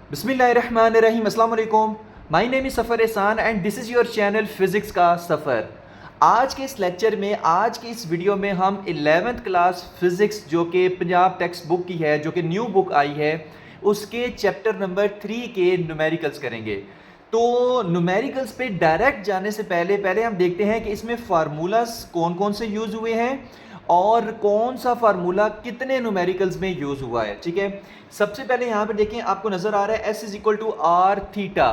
बिस्मिल्लाहिर्रहमानिर्रहीम, अस्सलाम वालेकुम। माय नेम इज़ सफ़र एहसान and this is your channel physics का सफ़र। आज के इस लेक्चर में, आज की इस वीडियो में हम 11th क्लास फ़िज़िक्स जो कि पंजाब टेक्स्ट बुक की है, जो कि न्यू बुक आई है, उसके चैप्टर नंबर 3 के न्यूमेरिकल्स करेंगे। तो न्यूमेरिकल्स पे डायरेक्ट जाने से पहले पहले हम देखते हैं कि इसमें फार्मूलाज कौन कौन से यूज़ हुए हैं और कौन सा फार्मूला कितने न्यूमेरिकल्स में यूज़ हुआ है। ठीक है, सबसे पहले यहाँ पे देखें, आपको नज़र आ रहा है S is equal to R theta.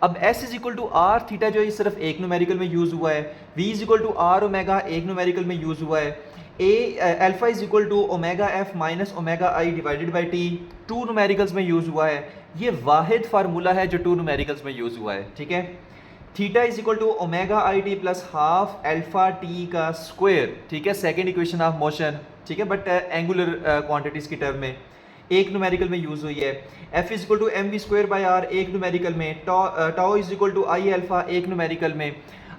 अब S is equal to R theta जो है सिर्फ एक न्यूमेरिकल में यूज़ हुआ है। V is equal to are omega एक न्यूमेरिकल में यूज़ हुआ है। A alpha is equal to omega F minus omega I divided by T, two numericals में यूज़ हुआ है। ये वाहिद फार्मूला है जो टू न्यूमेरिकल्स में यूज़ हुआ है। ठीक है, theta is equal to omega I T plus half alpha T का स्क्वायर। ठीक है, सेकेंड इक्वेशन ऑफ मोशन। ठीक है, बट एंगुलर क्वांटिटीज की टर्म में एक न्यूमेरिकल में यूज हुई है। F is equal to M we square by R एक न्यूमेरिकल में। Tau is equal to I alpha एक न्यूमेरिकल में।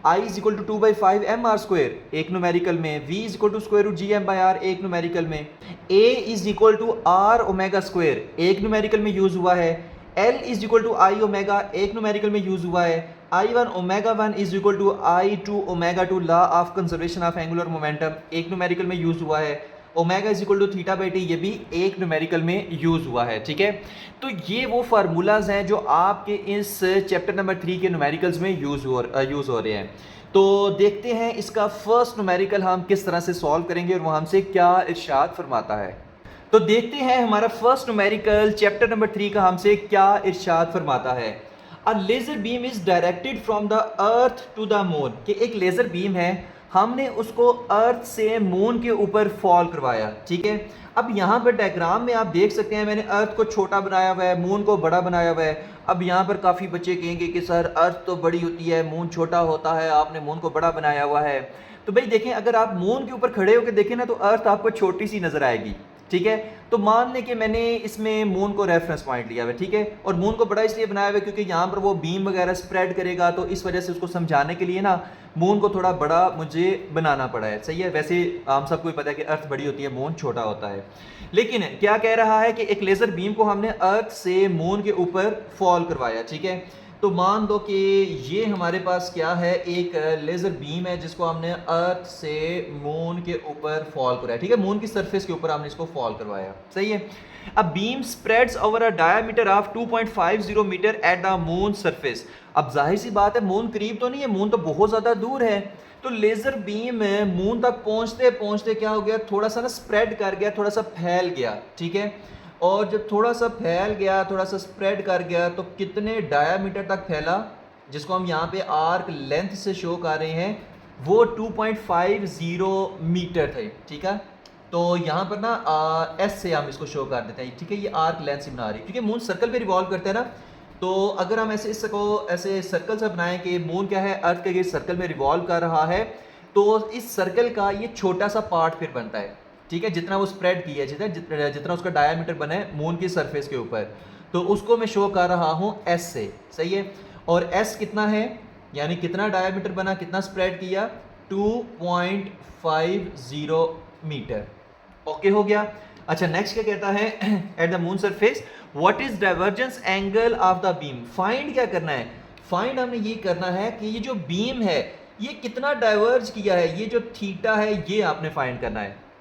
I is equal to 2/5 M R square एक न्यूमेरिकल में। We is equal to square root G M by R एक numerical में। A is equal to are omega square एक numerical में use हुआ है। L is equal to I omega एक numerical में यूज हुआ है। I1 omega 1 is equal to I2 omega 2 law of conservation of angular momentum एक न्यूमेरिकल में यूज हुआ है। Omega is equal to theta by T ये भी एक न्यूमेरिकल में यूज हुआ है। ठीक है, तो ये वो फार्मूलाज हैं जो आपके इस चैप्टर नंबर 3 के न्यूमेरिकल्स में यूज हो रहे हैं। तो देखते हैं इसका फर्स्ट न्यूमेरिकल हम किस तरह से सॉल्व करेंगे और वो हमसे क्या इरशाद फरमाता है। तो देखते हैं हमारा फर्स्ट न्यूमेरिकल चैप्टर नंबर 3 का हमसे क्या इरशाद फरमाता है। A laser beam is directed from the earth to the moon, कि एक लेज़र बीम है, हमने उसको अर्थ से मून के ऊपर फॉल करवाया। ठीक है, अब यहाँ पर डायग्राम में आप देख सकते हैं मैंने अर्थ को छोटा बनाया हुआ है, मून को बड़ा बनाया हुआ है। अब यहाँ पर काफ़ी बच्चे कहेंगे कि सर अर्थ तो बड़ी होती है, मून छोटा होता है, आपने मून को बड़ा बनाया हुआ है। तो भाई देखें, अगर आप मून के ऊपर खड़े होकर देखें ना तो अर्थ आपको छोटी सी नज़र आएगी। ठीक है, तो मान लें कि मैंने इसमें मून को रेफरेंस पॉइंट लिया हुआ है। ठीक है, और मून को बड़ा इसलिए बनाया हुआ है क्योंकि यहाँ पर वो बीम वगैरह स्प्रेड करेगा, तो इस वजह से उसको समझाने के लिए ना मून को थोड़ा बड़ा मुझे बनाना पड़ा है। सही है, वैसे हम सबको ही पता है कि अर्थ बड़ी होती है, मून छोटा होता है। लेकिन क्या कह रहा है कि एक लेज़र बीम को हमने अर्थ से मून के ऊपर फॉल करवाया। ठीक है, तो मान दो कि ये हमारे पास क्या है, एक लेज़र बीम है जिसको हमने अर्थ से मून के ऊपर फॉल कराया। ठीक है, मून की सरफेस के ऊपर हमने इसको फॉल करवाया। सही है, अब beam spreads over a diameter of 2.50 metre at the moon surface. अब जाहिर सी बात है, मून करीब तो नहीं है, मून तो बहुत ज़्यादा दूर है। तो लेज़र बीम मून तक पहुंचते पहुंचते क्या हो गया, थोड़ा सा ना स्प्रेड कर गया, थोड़ा सा फैल गया। ठीक है, और जब थोड़ा सा फैल गया, थोड़ा सा स्प्रेड कर गया, तो कितने डायामीटर तक फैला, जिसको हम यहाँ पे आर्क लेंथ से शो कर रहे हैं, वो 2.50 मीटर थे। ठीक है, तो यहाँ पर ना एस से हम इसको शो कर देते हैं। ठीक है, ये आर्क लेंथ से बना रही है क्योंकि मून सर्कल पे रिवॉल्व करता है ना। तो अगर हम ऐसे इसको ऐसे सर्कल से बनाएं कि मून क्या है, अर्थ के सर्कल में रिवॉल्व कर रहा है, तो इस सर्कल का ये छोटा सा पार्ट फिर बनता है। ठीक है, जितना वो स्प्रेड किया है, जितना उसका डायामीटर बना है मून की सरफेस के ऊपर, तो उसको मैं शो कर रहा हूँ एस से। सही है, और एस कितना है, यानी कितना डायामीटर बना, कितना स्प्रेड किया, 2.50 मीटर। ओके हो गया। अच्छा, नेक्स्ट क्या कहता है, eight the moon surface what is divergence angle of the beam. Find क्या करना है, फाइंड हमने ये करना है कि ये जो बीम है ये कितना डाइवर्ज किया है, ये जो थीटा है ये आपने फाइंड करना है।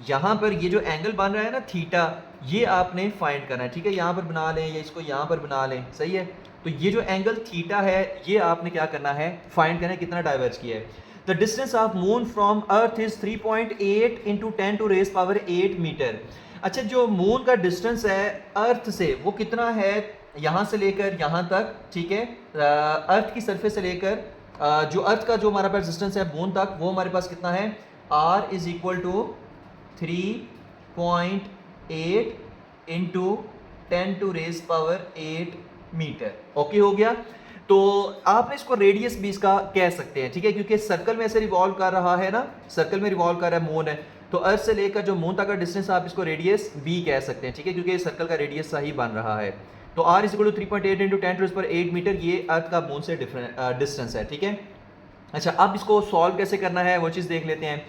यहाँ पर ये जो एंगल बन रहा है ना थीटा, ये आपने फाइंड करना है। ठीक है, यहाँ पर बना लें या इसको यहाँ पर बना लें। सही है, तो ये जो एंगल थीटा है ये आपने क्या करना है, फाइंड करना है कितना डाइवर्ज किया है। The distance of moon from earth is 3.8 into 10 to raise power 8 metre. अच्छा, जो मून का डिस्टेंस है अर्थ से वो कितना है, यहाँ से लेकर यहाँ तक। ठीक है, अर्थ की सरफेस से लेकर जो अर्थ का जो हमारे पास डिस्टेंस है मून तक, वो हमारे पास कितना है, r is equal to 3.8 into 10 to raise power 8 metre. Okay हो गया। तो आपने इसको रेडियस भी इसका कह सकते हैं। ठीक है, क्योंकि सर्कल में ऐसे रिवॉल्व कर रहा है ना, सर्कल में रिवॉल्व कर रहा है मून है, तो अर्थ से लेकर जो मून तक का डिस्टेंस आप इसको रेडियस भी कह सकते हैं। ठीक है, क्योंकि सर्कल का रेडियस सही बन रहा है। तो r is equal to 3.8 into 10 to raise power 8 metre, ये अर्थ का मून से डिस्टेंस है। ठीक है, अच्छा, अब इसको सॉल्व कैसे करना है वो चीज़ देख लेते हैं।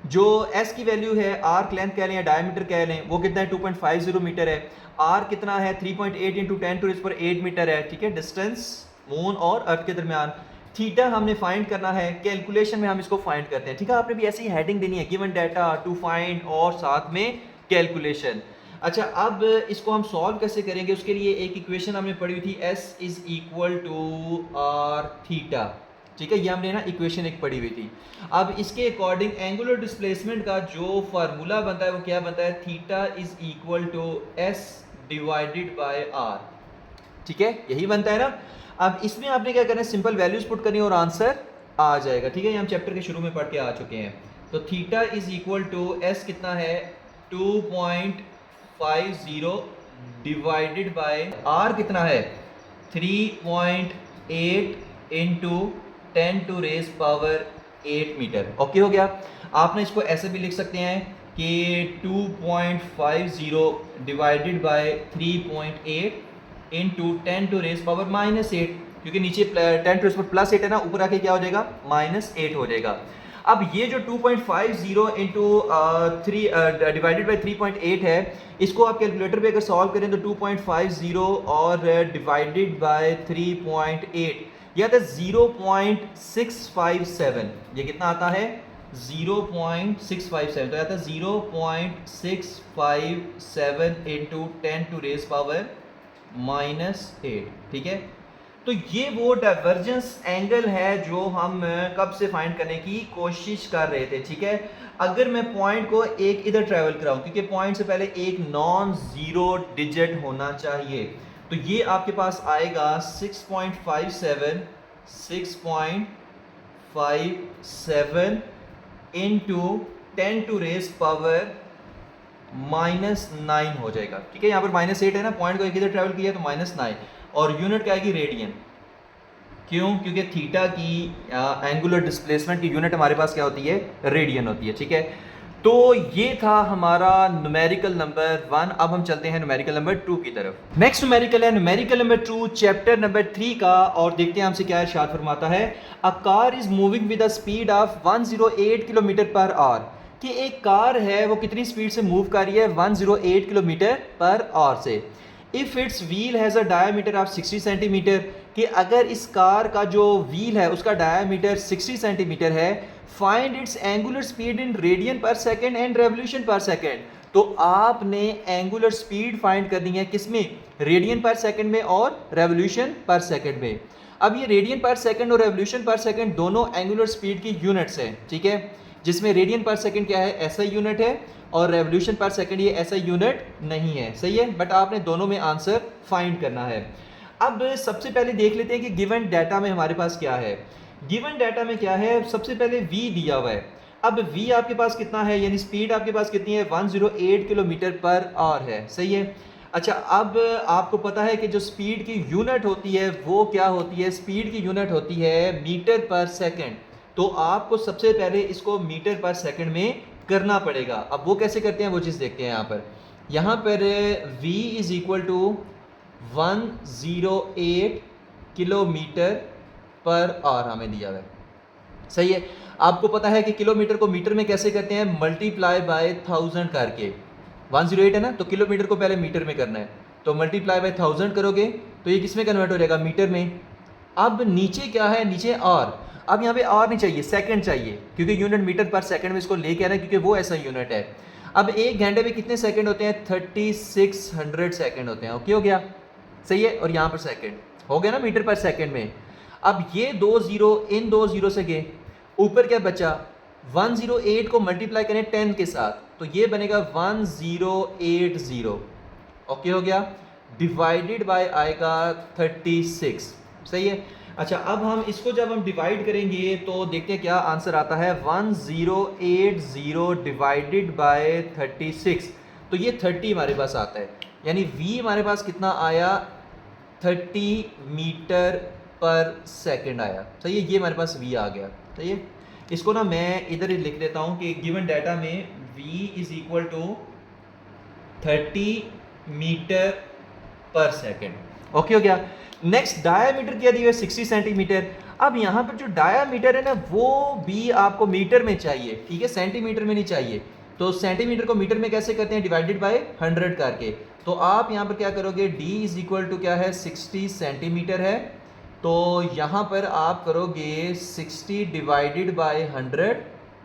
जो s की वैल्यू है, आर्क लेंथ कह लें या डायमीटर कह लें, वो कितना है, 2.50 मीटर है। आर कितना है 3.8 इंटू 10⁸ मीटर है, ठीक है, डिस्टेंस मून और अर्थ के दरमियान। थीटा हमने फाइंड करना है, कैलकुलेशन में हम इसको फाइंड करते हैं, ठीक है। आपने भी ऐसी हेडिंग देनी है, गिवन डाटा टू फाइंड और साथ में कैलकुलेशन। अच्छा, अब इसको हम सॉल्व कैसे करेंगे, उसके लिए एक इक्वेशन हमने पढ़ी हुई थी, S is equal to R theta, ठीक है, ये हमने ना इक्वेशन एक पढ़ी हुई थी। अब इसके अकॉर्डिंग एंगुलर डिस्प्लेसमेंट का जो फार्मूला बनता है वो क्या बनता है, theta is equal to S divided by R, ठीक है, यही बनता है ना। अब इसमें आपने क्या करना है, सिंपल वैल्यूज पुट करनी है और आंसर आ जाएगा, ठीक है। ये हम चैप्टर के शुरू में पढ़ के आ चुके हैं। तो theta is equal to S कितना है 2.50 डिवाइडेड बाय आर कितना है 3.8 इंटू 10⁸ मीटर। ओके हो गया। आपने इसको ऐसे भी लिख सकते हैं कि 2.50 डिवाइडेड बाय 3.8 इंटू 10⁻⁻8, क्योंकि नीचे 10⁻+8 है ना, ऊपर आके क्या हो जाएगा -8 हो जाएगा। अब ये जो 2.50 इंटू 3 डिवाइडेड बाई 3.8 है, इसको आप कैलकुलेटर पे अगर सॉल्व करें तो 2.50 और डिवाइडेड बाय 3.8 यह आता है 0.657। ये कितना आता है 0.657, तो आता है 0.657 इंटू 10⁻⁻8, ठीक है। तो ये वो डाइवर्जेंस एंगल है जो हम कब से फाइंड करने की कोशिश कर रहे थे, ठीक है। अगर मैं पॉइंट को एक इधर ट्रेवल कराऊं, क्योंकि पॉइंट से पहले एक नॉन जीरो डिजिट होना चाहिए, तो ये आपके पास आएगा 6.57 इंटू 10⁻⁻9 हो जाएगा, ठीक है। यहाँ पर -8 है ना, पॉइंट को एक इधर ट्रेवल किया तो -9, और यूनिट क्या आएगी रेडियन। क्यों? क्योंकि थीटा की एंगुलर डिस्प्लेसमेंट की यूनिट हमारे पास क्या होती है, रेडियन होती है, ठीक है। तो ये था हमारा न्यूमेरिकल नंबर 1। अब हम चलते हैं न्यूमेरिकल नंबर 2 की तरफ। नेक्स्ट न्यूमेरिकल है न्यूमेरिकल नंबर 2 चैप्टर नंबर 3 का, और देखते हैं हमसे क्या इरशाद फरमाता है। A car is moving with a speed of 108 kilometre per our, कि एक कार है वो कितनी स्पीड से मूव कर रही है 108 किलोमीटर पर आवर से। If it's wheel has a diameter of 60 centimetre, कि अगर इस कार का जो व्हील है उसका डायमीटर 60 सेंटीमीटर है, find its angular speed in radian per second and revolution पर सेकेंड। तो आपने एंगुलर स्पीड फाइंड करनी है किसमें, रेडियन पर सेकेंड में और रेवोल्यूशन पर सेकेंड में। अब ये रेडियन पर सेकेंड और रेवोल्यूशन पर सेकेंड दोनों एंगुलर स्पीड की यूनिट्स हैं, ठीक है, जिसमें रेडियन पर सेकेंड क्या है ऐसा यूनिट है, और रेवोल्यूशन पर सेकेंड ये ऐसा यूनिट नहीं है, सही है। बट आपने दोनों में आंसर फाइंड करना है। अब सबसे पहले देख लेते हैं कि गिवन डाटा में हमारे पास क्या है। गिवन डाटा में क्या है, सबसे पहले v दिया हुआ है। अब v आपके पास कितना है, यानी स्पीड आपके पास कितनी है 108 किलोमीटर पर आवर है, सही है। अच्छा, अब आपको पता है कि जो स्पीड की यूनिट होती है वो क्या होती है, स्पीड की यूनिट होती है मीटर पर सेकेंड। तो आपको सबसे पहले इसको मीटर पर सेकेंड में करना पड़ेगा। अब वो कैसे करते हैं वो चीज़ देखते हैं। यहाँ पर v is equal to 108 kilometre per hour हमें दिया हुआ है, सही है। आपको पता है कि किलोमीटर को मीटर में कैसे करते हैं, मल्टीप्लाई बाय 1000 करके। 108 है ना, तो किलोमीटर को पहले मीटर में करना है, तो मल्टीप्लाई बाय 1000 करोगे तो ये किस में कन्वर्ट हो जाएगा, मीटर में। अब नीचे क्या है, नीचे आर। अब यहाँ पे आर नहीं चाहिए, सेकंड चाहिए, क्योंकि यूनिट मीटर पर सेकंड में इसको लेके आना है, क्योंकि वो ऐसा यूनिट है। अब एक घंटे में कितने सेकंड होते हैं, 3600 सेकंड होते हैं। ओके हो गया, सही है। और यहाँ पर सेकंड हो गया ना मीटर पर सेकंड में। अब ये 2 जीरो इन 2 जीरो से गए, ऊपर क्या बचा, 108 को मल्टीप्लाई करें 10 के साथ, तो ये बनेगा 1080। ओके हो गया, डिवाइडेड बाय आएगा 36, सही है। अच्छा, अब हम इसको जब हम डिवाइड करेंगे तो देखते हैं क्या आंसर आता है, 1080 डिवाइडेड बाय 36, तो ये 30 हमारे पास आता है। यानी v हमारे पास कितना आया, 30 मीटर पर सेकंड आया, सही है। ये हमारे पास v आ गया, सही है। इसको ना मैं इधर ही लिख देता हूँ कि गिवन डाटा में v is equal to 30 metre per second. Okay हो गया। नेक्स्ट डायामीटर क्या दिया है, 60 सेंटीमीटर। अब यहाँ पर जो डायामीटर है ना वो भी आपको मीटर में चाहिए, ठीक है, सेंटीमीटर में नहीं चाहिए। तो सेंटीमीटर को मीटर में कैसे करते हैं, डिवाइडेड बाय 100 करके। तो आप यहाँ पर क्या करोगे, d इज इक्वल टू क्या है 60 सेंटीमीटर है, तो यहाँ पर आप करोगे 60 डिवाइडेड बाय 100,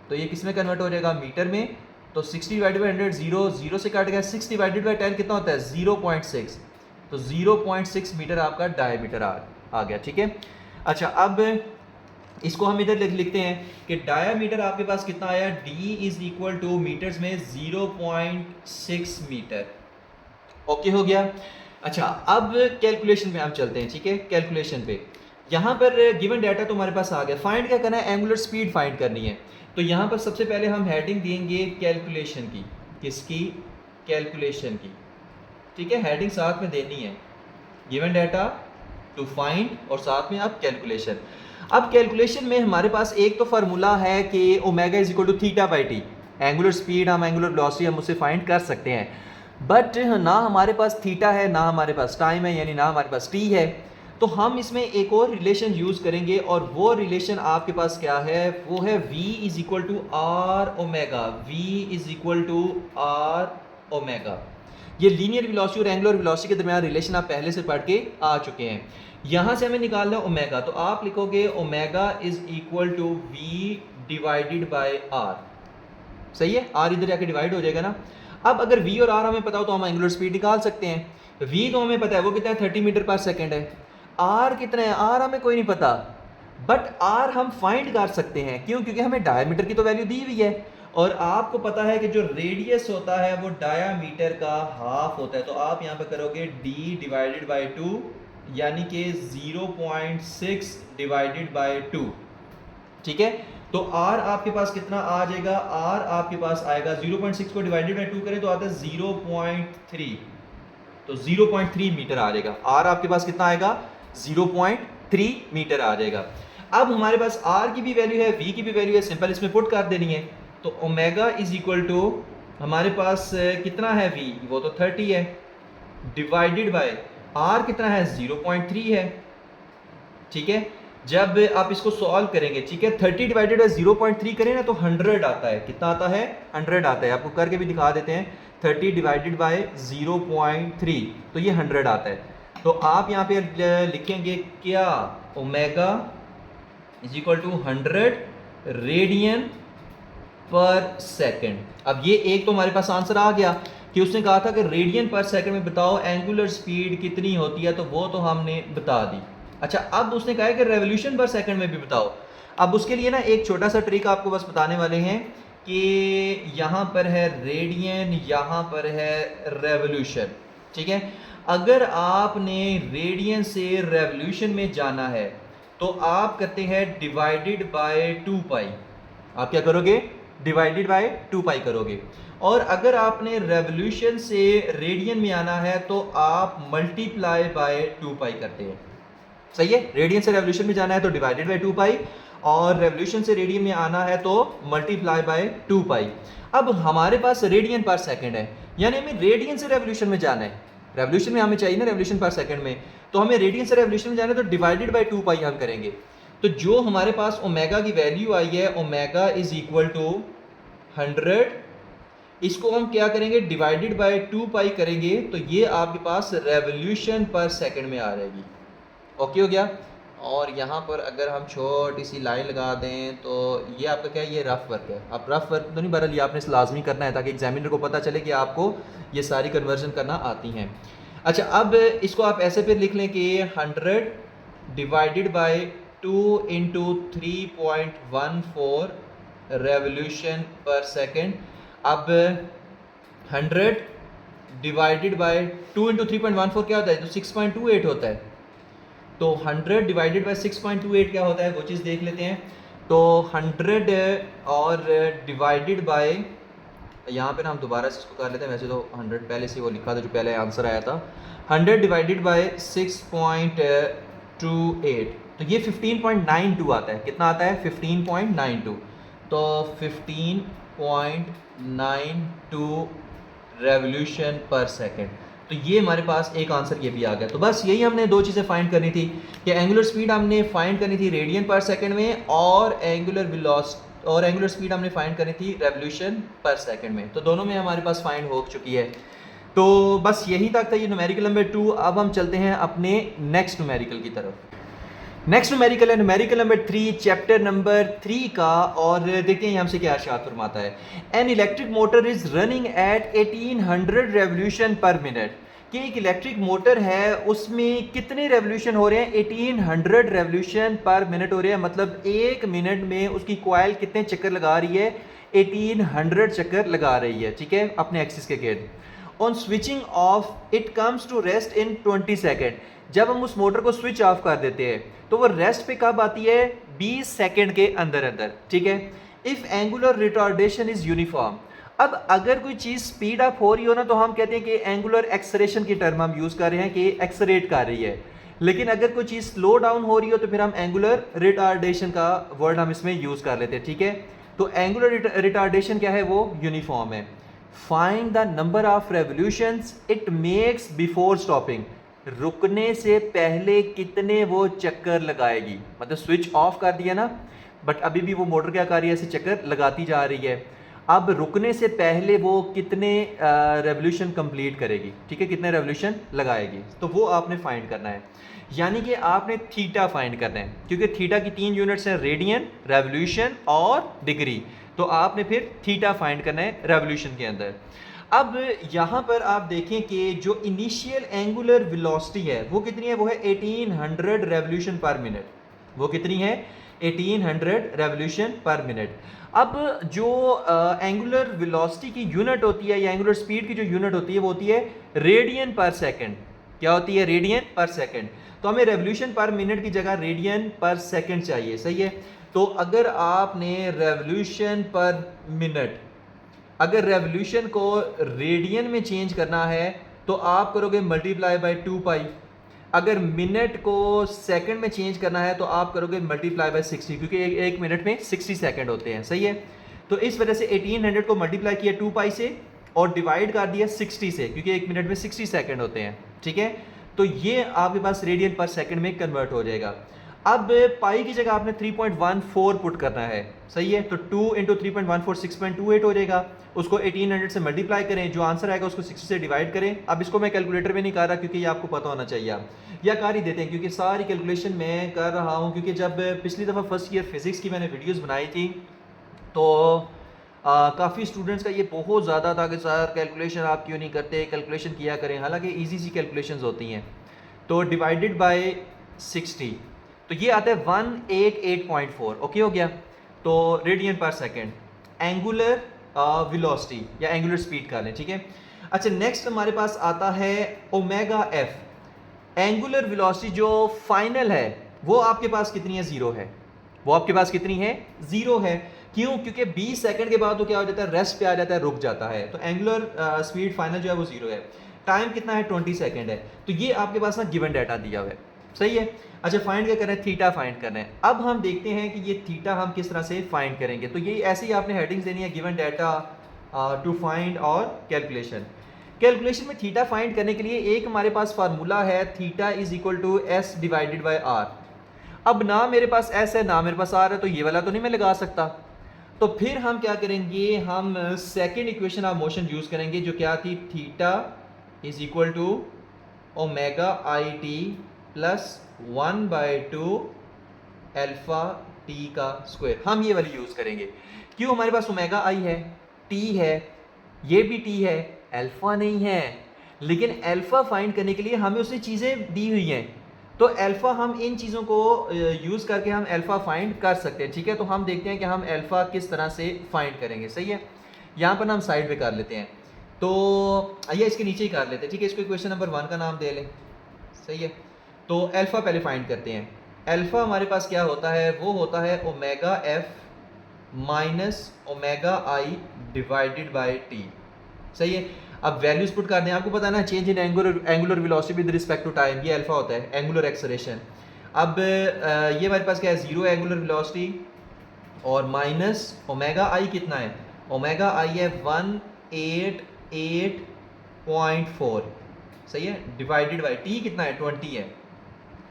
तो ये किस में कन्वर्ट हो जाएगा, मीटर में। तो 60 डिवाइडेड बाई 100, 0 से काट गया, 6 डिवाइडेड बाई 10 कितना होता है 0.6, तो 0.6 मीटर आपका डायमीटर आ गया, ठीक है। अच्छा, अब इसको हम इधर लिखते हैं कि डायमीटर आपके पास कितना आया, d is equal to metres में 0.6 मीटर। ओके हो गया। अच्छा, अब कैलकुलेशन पे हम चलते हैं, ठीक है। कैलकुलेशन पे यहाँ पर गिवन डाटा तो हमारे पास आ गया, फाइंड क्या करना है, एंगुलर स्पीड फाइंड करनी है। तो यहाँ पर सबसे पहले हम हेडिंग देंगे कैलकुलेशन की, किसकी, कैलकुलेशन की, ठीक है। हेडिंग साथ में देनी है, गिवन डाटा टू फाइंड और साथ में आप कैलकुलेशन। अब कैलकुलेशन में हमारे पास एक तो फार्मूला है कि omega is equal to theta by T, angular speed हम एंगुलर वेलोसिटी हम उससे फाइंड कर सकते हैं, बट ना हमारे पास थीटा है ना हमारे पास टाइम है, यानी ना हमारे पास टी है। तो हम इसमें एक और रिलेशन यूज़ करेंगे, और वो रिलेशन आपके पास क्या है, वो है v is equal to are omega, v is equal to are omega. ये लीनियर वेलोसिटी और एंगुलर वेलोसिटी के दरमियान रिलेशन आप पहले से पढ़ के आ चुके हैं। यहाँ से हमें निकालना है ओमेगा, तो आप लिखोगे omega is equal to v divided by r, सही है, r इधर जाके डिवाइड हो जाएगा ना। अब अगर v और r हमें पता हो तो हम एंगुलर स्पीड निकाल सकते हैं। v तो हमें पता है वो कितना है 30 मीटर पर सेकंड है, r कितना है, r हमें कोई नहीं पता, बट r हम फाइंड कर सकते हैं, क्यों, क्योंकि हमें डायमीटर की तो वैल्यू दी हुई है, और आपको पता है कि जो रेडियस होता है वो डायमीटर का हाफ होता है। तो आप यहाँ पे करोगे d डिवाइडेड बाई 2, यानी कि 0.6 डिवाइडेड बाई 2, ठीक है। तो r आपके पास कितना आ जाएगा, r आपके पास आएगा 0.6 को डिवाइडेड बाई 2 करें तो आता है 0.3, तो 0.3 मीटर आ जाएगा। r आपके पास कितना आएगा 0.3 मीटर आ जाएगा। अब हमारे पास r की भी वैल्यू है, v की भी वैल्यू है, सिंपल इसमें पुट कर देनी है। तो ओमेगा इज इक्वल टू हमारे पास कितना है v, वो तो 30 है, डिवाइडेड बाय r कितना है 0.3 है, ठीक है। जब आप इसको सॉल्व करेंगे, ठीक है, 30 डिवाइडेड बाय 0.3 करें ना तो 100 आता है, कितना आता है 100 आता है, आपको करके भी दिखा देते हैं। 30 डिवाइडेड बाय 0.3, तो ये 100 आता है। तो आप यहाँ पे लिखेंगे क्या, omega is equal to 100 radian per second. अब ये एक तो हमारे पास आंसर आ गया कि उसने कहा था कि रेडियन पर सेकंड में बताओ एंगुलर स्पीड कितनी होती है, तो वो तो हमने बता दी। अच्छा, अब उसने कहा है कि रेवोल्यूशन पर सेकंड में भी बताओ। अब उसके लिए ना एक छोटा सा ट्रिक आपको बस बताने वाले हैं कि यहाँ पर है रेडियन, यहाँ पर है रेवोल्यूशन, ठीक है। अगर आपने रेडियन से रेवोल्यूशन में जाना है तो आप करते हैं डिवाइडेड बाय 2 पाई, आप क्या करोगे, डिवाइडेड बाय 2 पाई करोगे। और अगर आपने रेवोल्यूशन से रेडियन में आना है तो आप मल्टीप्लाई बाय 2 पाई करते हैं, सही है। रेडियन से रेवोल्यूशन में जाना है तो डिवाइडेड बाय 2 पाई, और रेवोल्यूशन से रेडियन में आना है तो मल्टीप्लाई बाय 2 पाई। अब हमारे पास रेडियन पर सेकंड है, यानी हमें रेडियन से रेवोल्यूशन में जाना है, रेवोल्यूशन में हमें चाहिए ना रेवोल्यूशन पर सेकंड में, तो हमें रेडियन से रेवोल्यूशन में जाना है तो डिवाइडेड बाय 2 पाई हम करेंगे। तो जो हमारे पास ओमेगा की वैल्यू आई है, ओमेगा इज इक्वल टू 100, इसको हम क्या करेंगे, डिवाइडेड बाय 2 पाई करेंगे, तो ये आपके पास रेवोल्यूशन पर सेकंड में आ जाएगी। ओके हो गया। और यहाँ पर अगर हम छोटी सी लाइन लगा दें तो ये आपका क्या है, ये रफ वर्क है। आप रफ वर्क तो नहीं, बहरहाल ये आपने लाजमी करना है ताकि एग्जामिनर को पता चले कि आपको ये सारी कन्वर्जन करना आती हैं। अच्छा, अब इसको आप ऐसे फिर लिख लें कि 100 डिवाइडेड बाय 2 इंटू 3.14 रेवोल्यूशन पर सेकेंड। अब 100 डिवाइडेड बाय 2 इंटू 3.14 क्या होता है, तो 6.28 होता है। तो 100 डिवाइडेड बाय 6.28 क्या होता है, वो चीज़ देख लेते हैं। तो 100 और डिवाइडेड बाय, यहाँ पे ना हम दोबारा से इसको कर लेते हैं, वैसे तो 100 पहले से वो लिखा था जो पहले आंसर आया था। 100 डिवाइडेड बाय 6.28, तो ये 15.92 आता है। कितना आता है, 15.92। तो 15.92 रेवोल्यूशन पर सेकेंड। तो ये हमारे पास एक आंसर ये भी आ गया। तो बस यही हमने दो चीज़ें फाइंड करनी थी कि एंगुलर स्पीड हमने फाइंड करनी थी रेडियन पर सेकंड में, और एंगुलर स्पीड हमने फाइंड करनी थी रेवोल्यूशन पर सेकंड में। तो दोनों में हमारे पास फाइंड हो चुकी है। तो बस यही तक था ये न्यूमेरिकल नंबर 2। अब हम चलते हैं अपने नेक्स्ट न्यूमेरिकल की तरफ। नेक्स्ट न्यूमेरिकल है न्यूमेरिकल नंबर 3 चैप्टर नंबर 3 का, और देखते हैं हमसे क्या इरशाद फरमाता है। An electric motor is running at 1800 revolution per minute, कि एक इलेक्ट्रिक मोटर है उसमें कितने रेवोल्यूशन हो रहे हैं, 1800 रेवोल्यूशन पर मिनट हो रहे हैं, मतलब एक मिनट में उसकी कॉइल कितने चक्कर लगा रही है, 1800 चक्कर लगा रही है, ठीक है, अपने एक्सिस के गिर्द। On switching off it comes to rest in 20 second, जब हम उस मोटर को स्विच ऑफ कर देते हैं तो वो रेस्ट पे कब आती है, 20 सेकेंड के अंदर अंदर, ठीक है। If angular retardation is uniform, अब अगर कोई चीज़ स्पीड अप हो रही हो ना तो हम कहते हैं कि एंगुलर एक्सलेरेशन की टर्म हम यूज़ कर रहे हैं कि एक्सलेरेट कर रही है, लेकिन अगर कोई चीज़ स्लो डाउन हो रही हो तो फिर हम एंगुलर रिटार्डेशन का वर्ड हम इसमें यूज़ कर लेते हैं, ठीक है। तो एंगुलर रिटार्डेशन क्या है, वो यूनिफॉर्म है। Find the number of revolutions it makes before stopping, रुकने से पहले कितने वो चक्कर लगाएगी, मतलब स्विच ऑफ कर दिया ना, बट अभी भी वो मोटर क्या कर रही है, ऐसे चक्कर लगाती जा रही है। अब रुकने से पहले वो कितने रेवोल्यूशन कंप्लीट करेगी, ठीक है, कितने रेवोल्यूशन लगाएगी, तो वो आपने फाइंड करना है। यानी कि आपने थीटा फाइंड करना है, क्योंकि थीटा की 3 यूनिट्स हैं, रेडियन, रेवोल्यूशन और डिग्री, तो आपने फिर थीटा फाइंड करना है रेवोल्यूशन के अंदर। अब यहाँ पर आप देखें कि जो इनिशियल एंगुलर वेलोसिटी है वो कितनी है, वो है 1800 रेवोल्यूशन पर मिनट, वो कितनी है, 1800 रेवोल्यूशन पर मिनट। अब जो एंगुलर वेलोसिटी की यूनिट होती है या एंगुलर स्पीड की जो यूनिट होती है वो होती है रेडियन पर सेकंड। क्या होती है, रेडियन पर सेकंड। तो हमें रेवोल्यूशन पर मिनट की जगह रेडियन पर सेकंड चाहिए, सही है। तो अगर आपने रेवोल्यूशन पर मिनट, अगर रेवोल्यूशन को रेडियन में चेंज करना है तो आप करोगे मल्टीप्लाई बाय 2 पाई, अगर मिनट को सेकंड में चेंज करना है तो आप करोगे मल्टीप्लाई बाय 60, क्योंकि एक मिनट में 60 सेकंड होते हैं, सही है। तो इस वजह से 1800 को मल्टीप्लाई किया 2 पाई से और डिवाइड कर दिया 60 से, क्योंकि एक मिनट में 60 सेकंड होते हैं, ठीक है। तो ये आपके पास रेडियन पर सेकंड में कन्वर्ट हो जाएगा। अब पाई की जगह आपने 3.14 पुट करना है, सही है। तो 2 इंटू 3.14 6.28 हो जाएगा, उसको 1800 से मल्टीप्लाई करें, जो आंसर आएगा उसको 60 से डिवाइड करें। अब इसको मैं कैलकुलेटर में नहीं कर रहा क्योंकि ये आपको पता होना चाहिए, आप या कर ही देते हैं, क्योंकि सारी कैलकुलेशन मैं कर रहा हूँ, क्योंकि जब पिछली दफ़ा फर्स्ट ईयर फिज़िक्स की मैंने वीडियोज़ बनाई थी तो काफ़ी स्टूडेंट्स का ये बहुत ज़्यादा था कि सर कैलकुलेशन आप क्यों नहीं करते, कैलकुलेशन किया करें, हालांकि ईजी सी कैलकुलेशंस होती हैं। तो डिवाइडेड बाय 60, तो ये आता है 188.4, ओके हो गया। तो radian per second angular velocity या एंगुलर स्पीड का लें, ठीक है। अच्छा, नेक्स्ट हमारे पास आता है ओमेगा एफ। एंगुलर वेलोसिटी जो फाइनल है वो आपके पास कितनी है, 0 है, वो आपके पास कितनी है, 0 है। क्यों, क्योंकि 20 सेकंड के बाद तो क्या हो जाता है, रेस्ट पे आ जाता है, रुक जाता है। तो एंगुलर स्पीड फाइनल जो है वो 0 है। टाइम कितना है, 20 सेकंड है। तो ये आपके पास ना गिवन डाटा दिया हुआ है, सही है। अच्छा, फाइंड क्या करना है, थीटा फाइंड करना है। अब हम देखते हैं कि ये थीटा हम किस तरह से फाइंड करेंगे। तो ये ऐसे ही आपने हेडिंग्स देनी है, गिवन डाटा, टू फाइंड और कैलकुलेशन। कैलकुलेशन में थीटा फाइंड करने के लिए एक हमारे पास फार्मूला है, theta is equal to S divided by are. अब ना मेरे पास एस है ना मेरे पास आर है, तो ये वाला तो नहीं मैं लगा सकता। तो फिर हम क्या करेंगे, हम second equation of motion use करेंगे, जो क्या थी, theta is equal to omega I T plus 1/2 alpha T का स्क्वायर। हम ये वाली यूज करेंगे। क्यों, हमारे पास ओमेगा आई है, टी है, ये भी टी है, अल्फा नहीं है, लेकिन अल्फा फाइंड करने के लिए हमें उसने चीज़ें दी हुई हैं, तो अल्फा हम इन चीज़ों को यूज़ करके हम अल्फा फाइंड कर सकते हैं, ठीक है। तो हम देखते हैं कि हम अल्फा किस तरह से फाइंड करेंगे, सही है। यहाँ पर हम साइड पे कर लेते हैं, तो आइए इसके नीचे ही कर लेते हैं, ठीक है। इसको इक्वेशन नंबर 1 का नाम दे लें, सही है। तो अल्फा पहले फाइंड करते हैं। अल्फा हमारे पास क्या होता है, वो होता है omega F minus omega I divided by t, सही है। अब वैल्यूज पुट कर दें, आपको पता है ना, change in angular velocity with respect to time, ये अल्फा होता है, एंगुलर एक्सेलरेशन। अब ये हमारे पास क्या है, 0 एंगुलर वेलोसिटी और माइनस ओमेगा आई कितना है, ओमेगा आई है 188.4, सही है, डिवाइडेड बाय टी कितना है, 20 है,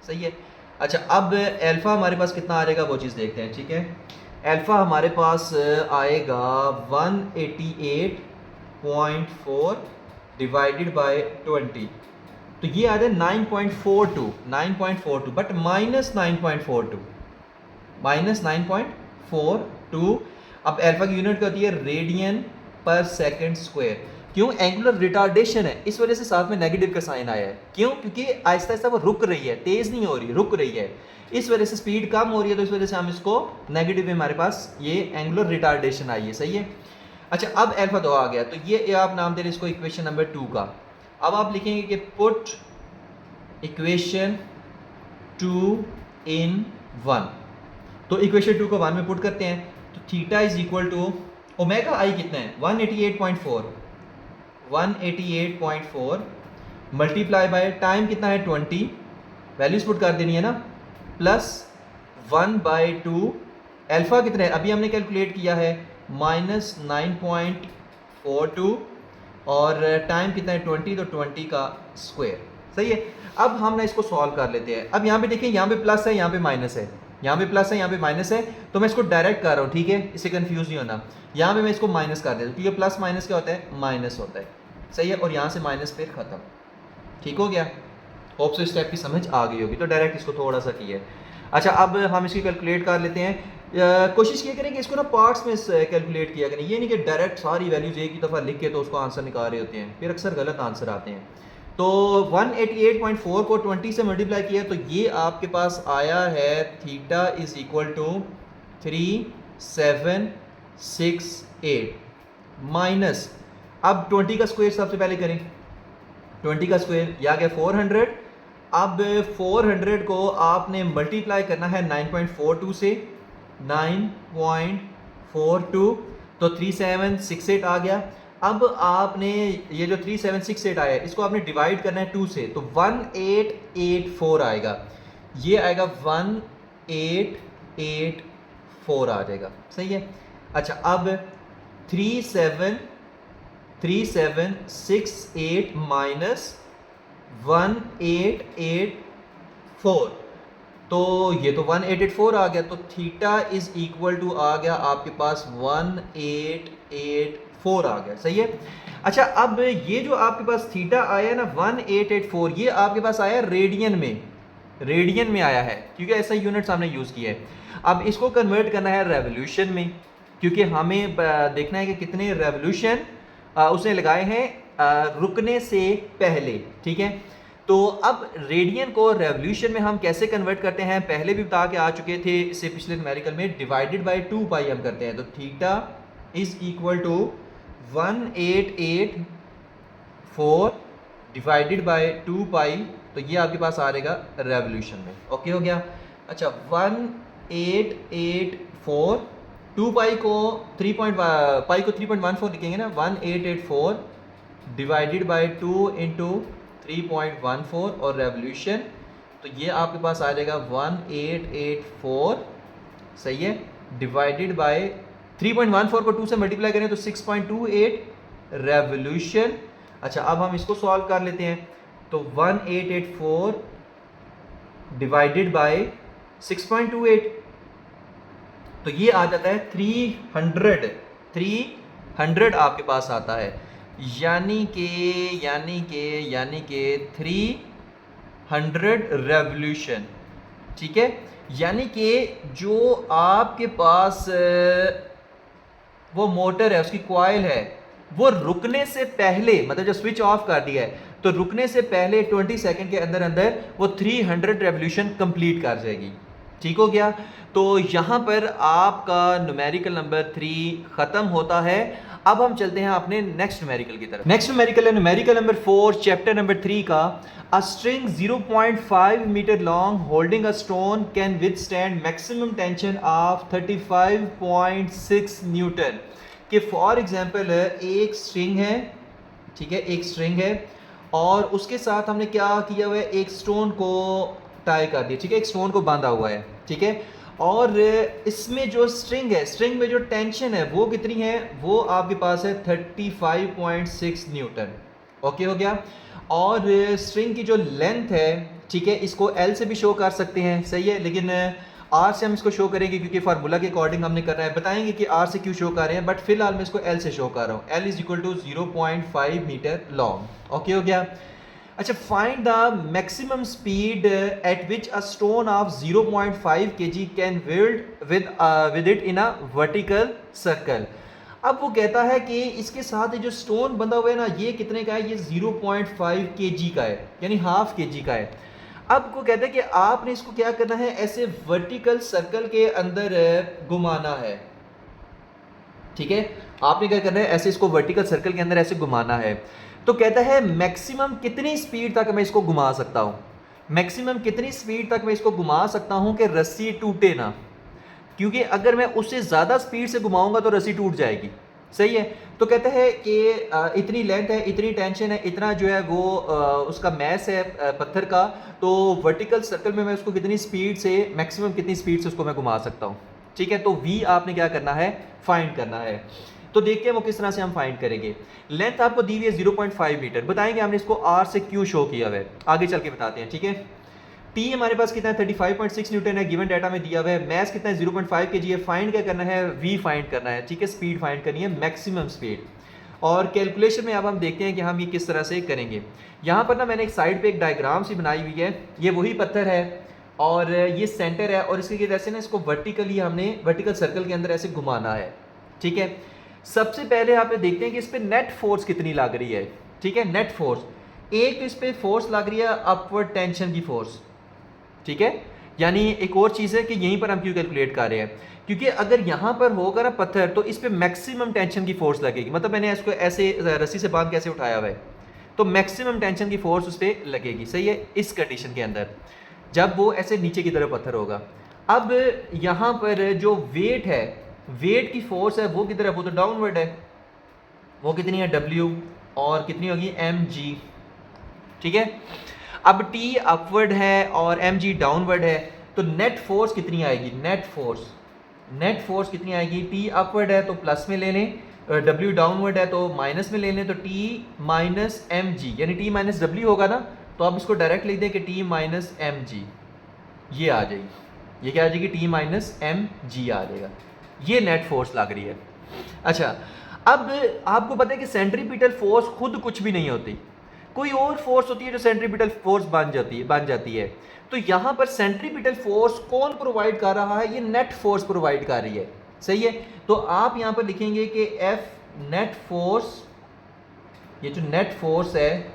सही है। अच्छा, अब अल्फा हमारे पास कितना आ जाएगा वो चीज़ देखते हैं, ठीक है। अल्फा हमारे पास आएगा 188.4 डिवाइडेड बाय 20, तो ये आ जाए 9.42 बट माइनस 9.42 अब अल्फा की यूनिट क्या होती है, रेडियन पर सेकंड स्क्वायर। क्यों, एंगुलर रिटार्डेशन है, इस वजह से साथ में नेगेटिव का साइन आया है। क्यों, क्योंकि आहिस्ता आहिस्ता वो रुक रही है, तेज नहीं हो रही, रुक रही है, इस वजह से स्पीड कम हो रही है, तो इस वजह से हम इसको नेगेटिव में हमारे पास ये एंगुलर रिटार्डेशन आई है। सही है। अच्छा, अब अल्फा 2 आ गया, तो ये आप नाम दे रहे इसको इक्वेशन नंबर 2 का। अब आप लिखेंगे कि पुट इक्वेशन 2 इन 1, तो इक्वेशन 2 को 1 में पुट करते हैं, तो theta is equal to omega I कितना है 188.4 मल्टीप्लाई बाय टाइम कितना है 20, वैल्यूज पुट कर देनी है ना, प्लस 1/2 अल्फा कितना है अभी हमने कैलकुलेट किया है -9.42 और टाइम कितना है 20, तो 20 का स्क्वायर। सही है। अब हम ना इसको सॉल्व कर लेते हैं। अब यहाँ पे देखिए, यहाँ पे प्लस है, यहाँ पे माइनस है, यहाँ पे प्लस है, यहाँ पे माइनस है, तो मैं इसको डायरेक्ट कर रहा हूँ, ठीक है, इससे कंफ्यूज नहीं होना। यहाँ पे मैं इसको माइनस कर देता हूँ, क्योंकि प्लस माइनस क्या होता है, माइनस होता है। सही है। और यहाँ से माइनस फिर खत्म, ठीक हो गया। होप सो स्टेप की समझ आ गई होगी, तो डायरेक्ट इसको थोड़ा सा किया। अच्छा, अब हम इसकी कैलकुलेट कर लेते हैं। कोशिश ये करें कि इसको ना पार्ट्स में कैलकुलेट किया करें, ये नहीं कि डायरेक्ट सारी वैल्यूज एक ही दफ़ा लिख के तो उसको आंसर निकाल रहे होते हैं, फिर अक्सर गलत आंसर आते हैं। तो 188.4 को 20 से मल्टीप्लाई किया, तो ये आपके पास आया है theta is equal to 3768 minus, अब 20 का स्क्वायर सबसे पहले करें, 20 का स्क्वायर यह आ गया 400। अब 400 को आपने मल्टीप्लाई करना है 9.42 से, 9.42, तो 3768 आ गया। अब आपने ये जो 3768 आया है, इसको आपने डिवाइड करना है 2 से, तो 1884 आएगा, ये आएगा 1884 आ जाएगा। सही है। अच्छा, अब 3768 माइनस 1884, तो ये तो 1884 आ गया, तो थीटा इज इक्वल टू आ गया आपके पास 1884 आ गया। सही है। अच्छा, अब ये जो आपके पास थीटा आया ना 1884, ये आपके पास आया रेडियन में, रेडियन में आया है, क्योंकि ऐसा यूनिट्स हमने यूज़ किया है। अब इसको कन्वर्ट करना है रेवोल्यूशन में, क्योंकि हमें देखना है कि कितने रेवोल्यूशन उसने लगाए हैं रुकने से पहले। ठीक है। तो अब रेडियन को रेवोल्यूशन में हम कैसे कन्वर्ट करते हैं, पहले भी बता के आ चुके थे, इससे पिछले न्यूमेरिकल में डिवाइडेड बाय 2 पाई हम करते हैं, तो theta is equal to 1884 divided by 2 pi, तो ये आपके पास आ रहेगा रेवोल्यूशन में। ओके हो गया। अच्छा, 1884 2 पाई को 3.14 लिखेंगे ना, 1884 डिवाइडेड बाय 2 इंटू 3.14 और रेवोल्यूशन, तो ये आपके पास आ जाएगा 1884। सही है। डिवाइडेड बाय 3.14 को 2 से मल्टीप्लाई करें तो 6.28 रेवोल्यूशन। अच्छा, अब हम इसको सॉल्व कर लेते हैं, तो 1884 डिवाइडेड बाय 6.28, तो ये आ जाता है 300 आपके पास आता है, यानी कि 300 रेवोल्यूशन। ठीक है। यानी कि जो आपके पास वो मोटर है, उसकी कॉइल है, वो रुकने से पहले, मतलब जब स्विच ऑफ कर दिया है तो रुकने से पहले 20 सेकंड के अंदर अंदर वो 300 रेवोल्यूशन कंप्लीट कर जाएगी। ठीक हो गया। तो यहाँ पर आपका न्यूमेरिकल नंबर 3 ख़त्म होता है। अब हम चलते हैं अपने नेक्स्ट न्यूमेरिकल की तरफ। नेक्स्ट न्यूमेरिकल है न्यूमेरिकल नंबर 4 चैप्टर नंबर 3 का। A string 0.5 metre long holding a stone can withstand maximum tension of 35.6 newton. कि फॉर एग्जांपल एक स्ट्रिंग है, ठीक है, एक स्ट्रिंग है और उसके साथ हमने क्या किया हुआ है, एक स्टोन को टाई कर दिया। ठीक है, एक स्टोन को बांधा हुआ है। ठीक है। और इसमें जो स्ट्रिंग है, स्ट्रिंग में जो टेंशन है वो कितनी है, वो आपके पास है 35.6 न्यूटन। ओके हो गया। और स्ट्रिंग की जो लेंथ है, ठीक है, इसको L से भी शो कर सकते हैं। सही है। लेकिन आर से हम इसको शो करेंगे क्योंकि फार्मूला के अकॉर्डिंग हमने करना है, बताएंगे कि आर से क्यों शो कर रहे हैं, बट फिलहाल मैं इसको एल से शो कर रहा हूँ। L is equal to 0.5 metre long. Okay हो गया। अच्छा, find the maximum speed at which a stone of 0.5 kg can build with it in a vertical circle. अब वो कहता है कि इसके साथ ये जो स्टोन बंधा हुआ है ना, ये कितने का है, ये 0.5 kg का है, यानी हाफ kg का है। अब को कहते हैं कि आपने इसको क्या करना है, ऐसे वर्टिकल सर्कल के अंदर घुमाना है। ठीक है, आपने क्या करना है, ऐसे इसको वर्टिकल सर्कल के अंदर ऐसे घुमाना है। तो कहता है मैक्सिमम कितनी स्पीड तक मैं इसको घुमा सकता हूं, मैक्सिमम कितनी स्पीड तक मैं इसको घुमा सकता हूं कि रस्सी टूटे ना, क्योंकि अगर मैं उससे ज़्यादा स्पीड से घुमाऊंगा तो रस्सी टूट जाएगी। सही है। तो कहते हैं कि इतनी लेंथ है, इतनी टेंशन है, इतना जो है वो उसका मैस है पत्थर का, तो वर्टिकल सर्कल में मैं उसको कितनी स्पीड से, मैक्सिमम कितनी स्पीड से उसको मैं घुमा सकता हूँ। ठीक है, तो v आपने क्या करना है, फाइंड करना है। तो देखते हैं वो किस तरह से हम फाइंड करेंगे। लेंथ आपको दी हुई है 0.5 मीटर, बताएंगे हमने इसको r से क्यों शो किया हुआ है, आगे चल के बताते हैं। ठीक है, टी हमारे पास कितना है, 35.6 न्यूटन है, गिवन डाटा में दिया हुआ है। मैस कितना है, 0.5 kg है। फाइंड क्या करना है, वी फाइंड करना है। ठीक है, स्पीड फाइंड करनी है, मैक्सिमम स्पीड। और कैलकुलेशन में अब हम देखते हैं कि हम ये किस तरह से करेंगे। यहाँ पर ना मैंने एक साइड पे एक डायग्राम सी बनाई हुई है, ये वही पत्थर है और ये सेंटर है, और इसके वजह से ना इसको वर्टिकली हमने वर्टिकल सर्कल के अंदर ऐसे घुमाना है। ठीक है, सबसे पहले आप देखते हैं कि इस पर नेट फोर्स कितनी लग रही है। ठीक है, नेट फोर्स, एक तो इस पर फोर्स लग रही है अपवर्ड टेंशन की फोर्स। ठीक है, यानी एक और चीज़ है कि यहीं पर हम क्यों कैलकुलेट कर रहे हैं, क्योंकि अगर यहाँ पर होगा ना पत्थर, तो इस पर मैक्सिमम टेंशन की फोर्स लगेगी। मतलब मैंने इसको ऐसे रस्सी से बांध कैसे उठाया हुआ है, तो मैक्सिमम टेंशन की फोर्स उस पर लगेगी। सही है, इस कंडीशन के अंदर जब वो ऐसे नीचे की तरफ पत्थर होगा। अब यहाँ पर जो वेट है, वेट की फोर्स है वो किधर है, वो तो डाउनवर्ड है, वो कितनी है, W, और कितनी होगी, mg। ठीक है, अब T अपवर्ड है और mg डाउनवर्ड है, तो नेट फोर्स कितनी आएगी, नेट फोर्स कितनी आएगी, T अपवर्ड है तो प्लस में ले लें, W डाउनवर्ड है तो माइनस में ले लें, तो T माइनस mg, यानी T माइनस W होगा ना, तो आप इसको डायरेक्ट लिख दें कि T माइनस mg, ये आ जाएगी, ये क्या आ जाएगी, T माइनस mg आ जाएगा। ये नेट फोर्स लग रही है। अच्छा, अब आपको पता है कि सेंट्रीपिटल फोर्स खुद कुछ भी नहीं होती, कोई और फोर्स होती है जो सेंट्रीपिटल फोर्स बन जाती है। तो यहाँ पर सेंट्रीपिटल फोर्स कौन प्रोवाइड कर रहा है, ये नेट फोर्स प्रोवाइड कर रही है। सही है, तो आप यहाँ पर लिखेंगे कि F नेट फोर्स, ये जो नेट फोर्स है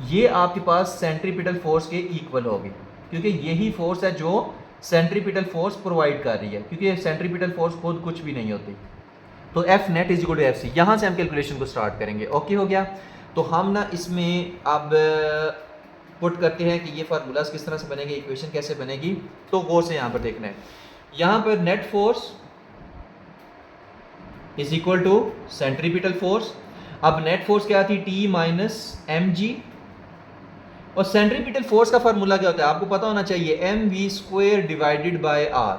ये आपके पास सेंट्रीपिटल फोर्स के इक्वल होगी, क्योंकि यही फोर्स है जो सेंट्रीपिटल फोर्स प्रोवाइड कर रही है, क्योंकि सेंट्रीपिटल फोर्स खुद कुछ भी नहीं होती। तो F net is equal to F C, यहाँ से हम कैलकुलेशन को स्टार्ट करेंगे। ओके हो गया, तो हम ना इसमें अब पुट करते हैं कि ये फार्मूलाज किस तरह से बनेंगे, इक्वेशन कैसे बनेगी, तो गौर से यहाँ पर देखना है। यहाँ पर net force is equal to centripetal force. अब नेट फोर्स क्या थी, T माइनस mg, और सेंट्रीपिटल फोर्स का फार्मूला क्या होता है आपको पता होना चाहिए, mv square divided by r,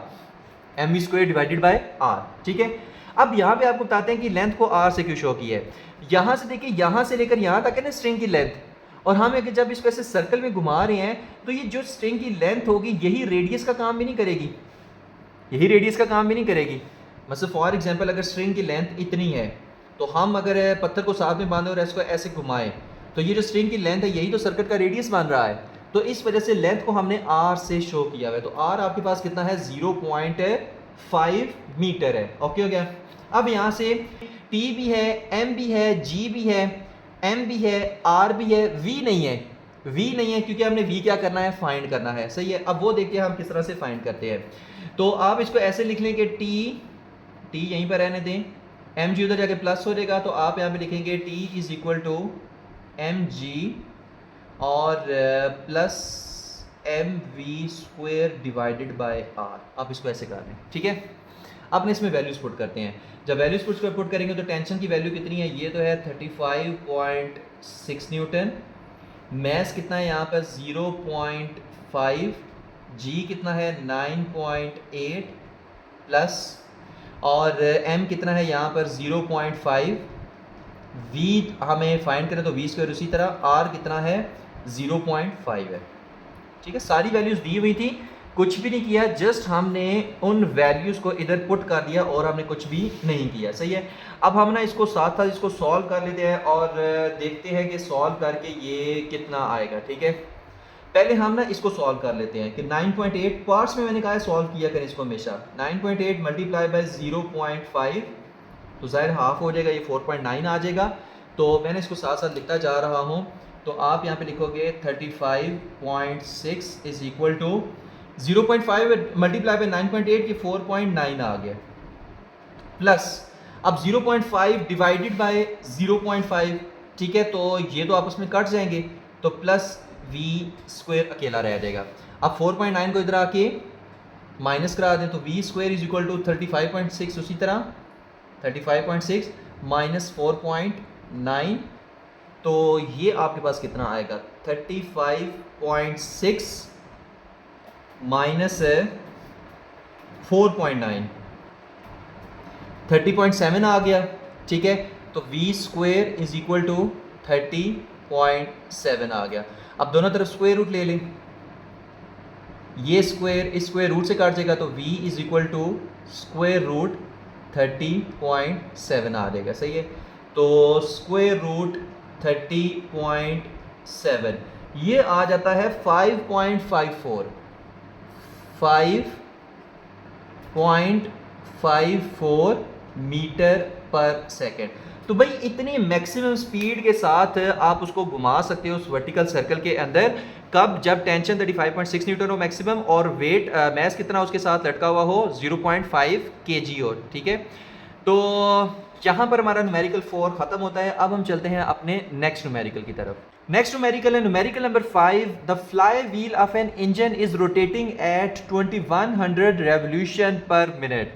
mv square divided by r। ठीक है, अब यहाँ पे आपको बताते हैं कि लेंथ को r से क्यों शो किया है। यहाँ से देखिए, यहाँ से लेकर यहाँ तक है ना स्ट्रिंग की लेंथ, और हम अगर जब इसको ऐसे सर्कल में घुमा रहे हैं तो ये जो स्ट्रिंग की लेंथ होगी यही रेडियस का काम भी नहीं करेगी, यही रेडियस का काम भी नहीं करेगी। मतलब फॉर एग्जांपल अगर स्ट्रिंग की लेंथ इतनी है तो हम अगर पत्थर को साथ में बांधे और इसको ऐसे घुमाएं तो ये जो स्ट्रिंग की लेंथ है यही तो सर्कल का रेडियस बन रहा है। तो इस वजह से लेंथ को हमने r से शो किया हुआ है। तो r आपके पास कितना है, 0.5 मीटर है। ओके हो गया। अब यहाँ से t भी है, m भी है, g भी है, m भी है, r भी है, v नहीं है, v नहीं है क्योंकि हमने v क्या करना है, फाइंड करना है। सही है, अब वो देखिए हम किस तरह से फाइंड करते हैं। तो आप इसको ऐसे लिख लें कि t यहीं पर रहने दें, mg उधर जाके प्लस हो जाएगा, तो आप यहाँ पे लिखेंगे t is equal to mg और plus mv square divided by r। आप इसको ऐसे कर लें। ठीक है, आपने इसमें वैल्यूज पुट करते हैं। जब वैल्यूज पुट करेंगे तो टेंशन की वैल्यू कितनी है, ये तो है 35.6 न्यूटन, मैस कितना है यहाँ पर 0.5, जी कितना है 9.8 प्लस, और m कितना है यहाँ पर 0.5, v हमें फाइंड करें तो v स्क्वायर, उसी तरह r कितना है 0.5 है। ठीक है, सारी वैल्यूज दी हुई थी, कुछ भी नहीं किया, जस्ट हमने उन वैल्यूज़ को इधर पुट कर दिया और हमने कुछ भी नहीं किया। सही है। अब हम ना इसको साथ साथ इसको सॉल्व कर लेते हैं और देखते हैं कि सॉल्व करके ये कितना आएगा। ठीक है, पहले हम ना इसको सॉल्व कर लेते हैं कि 9.8 पार्ट्स में मैंने कहा है सॉल्व किया करें इसको हमेशा। 9.8 मल्टीप्लाई बाय 0.5 तो ज़ाहिर हाफ हो जाएगा, ये 4.9 आ जाएगा। तो मैंने इसको साथ साथ लिखता जा रहा हूँ। तो आप यहाँ पे लिखोगे 35.6 is equal to 0.5 multiply by 9.8 की 4.9 आ गया, प्लस अब 0.5 डिवाइडेड बाय 0.5। ठीक है, तो ये तो आपस में कट जाएंगे, तो प्लस v स्क्वायर अकेला रह जाएगा। अब 4.9 को इधर आके माइनस करा दें तो v square is equal to 35.6, उसी तरह 35.6 माइनस 4.9, तो ये आपके पास कितना आएगा 35.6 माइनस 4.9 30.7 आ गया। ठीक है, तो v square is equal to 30.7 आ गया। अब दोनों तरफ स्क्वायर रूट ले लें, ये स्क्वायर इस स्क्वायर रूट से काट जाएगा, तो v is equal to square root 30.7 आ जाएगा। सही है, तो स्क्वायर रूट 30.7 ये आ जाता है 5.54 मीटर पर सेकेंड। तो भाई इतनी मैक्सिमम स्पीड के साथ आप उसको घुमा सकते हो उस वर्टिकल सर्कल के अंदर, कब, जब टेंशन 35.6 न्यूटन हो मैक्सिमम और वेट मैस कितना उसके साथ लटका हुआ हो 0.5 kg हो। ठीक है, तो यहाँ पर हमारा न्यूमेरिकल 4 खत्म होता है। अब हम चलते हैं अपने नेक्स्ट न्यूमेरिकल की तरफ। नेक्स्ट न्यूमेरिकल है numerical number 5। The flywheel of an engine is rotating at 2100 revolution per minute.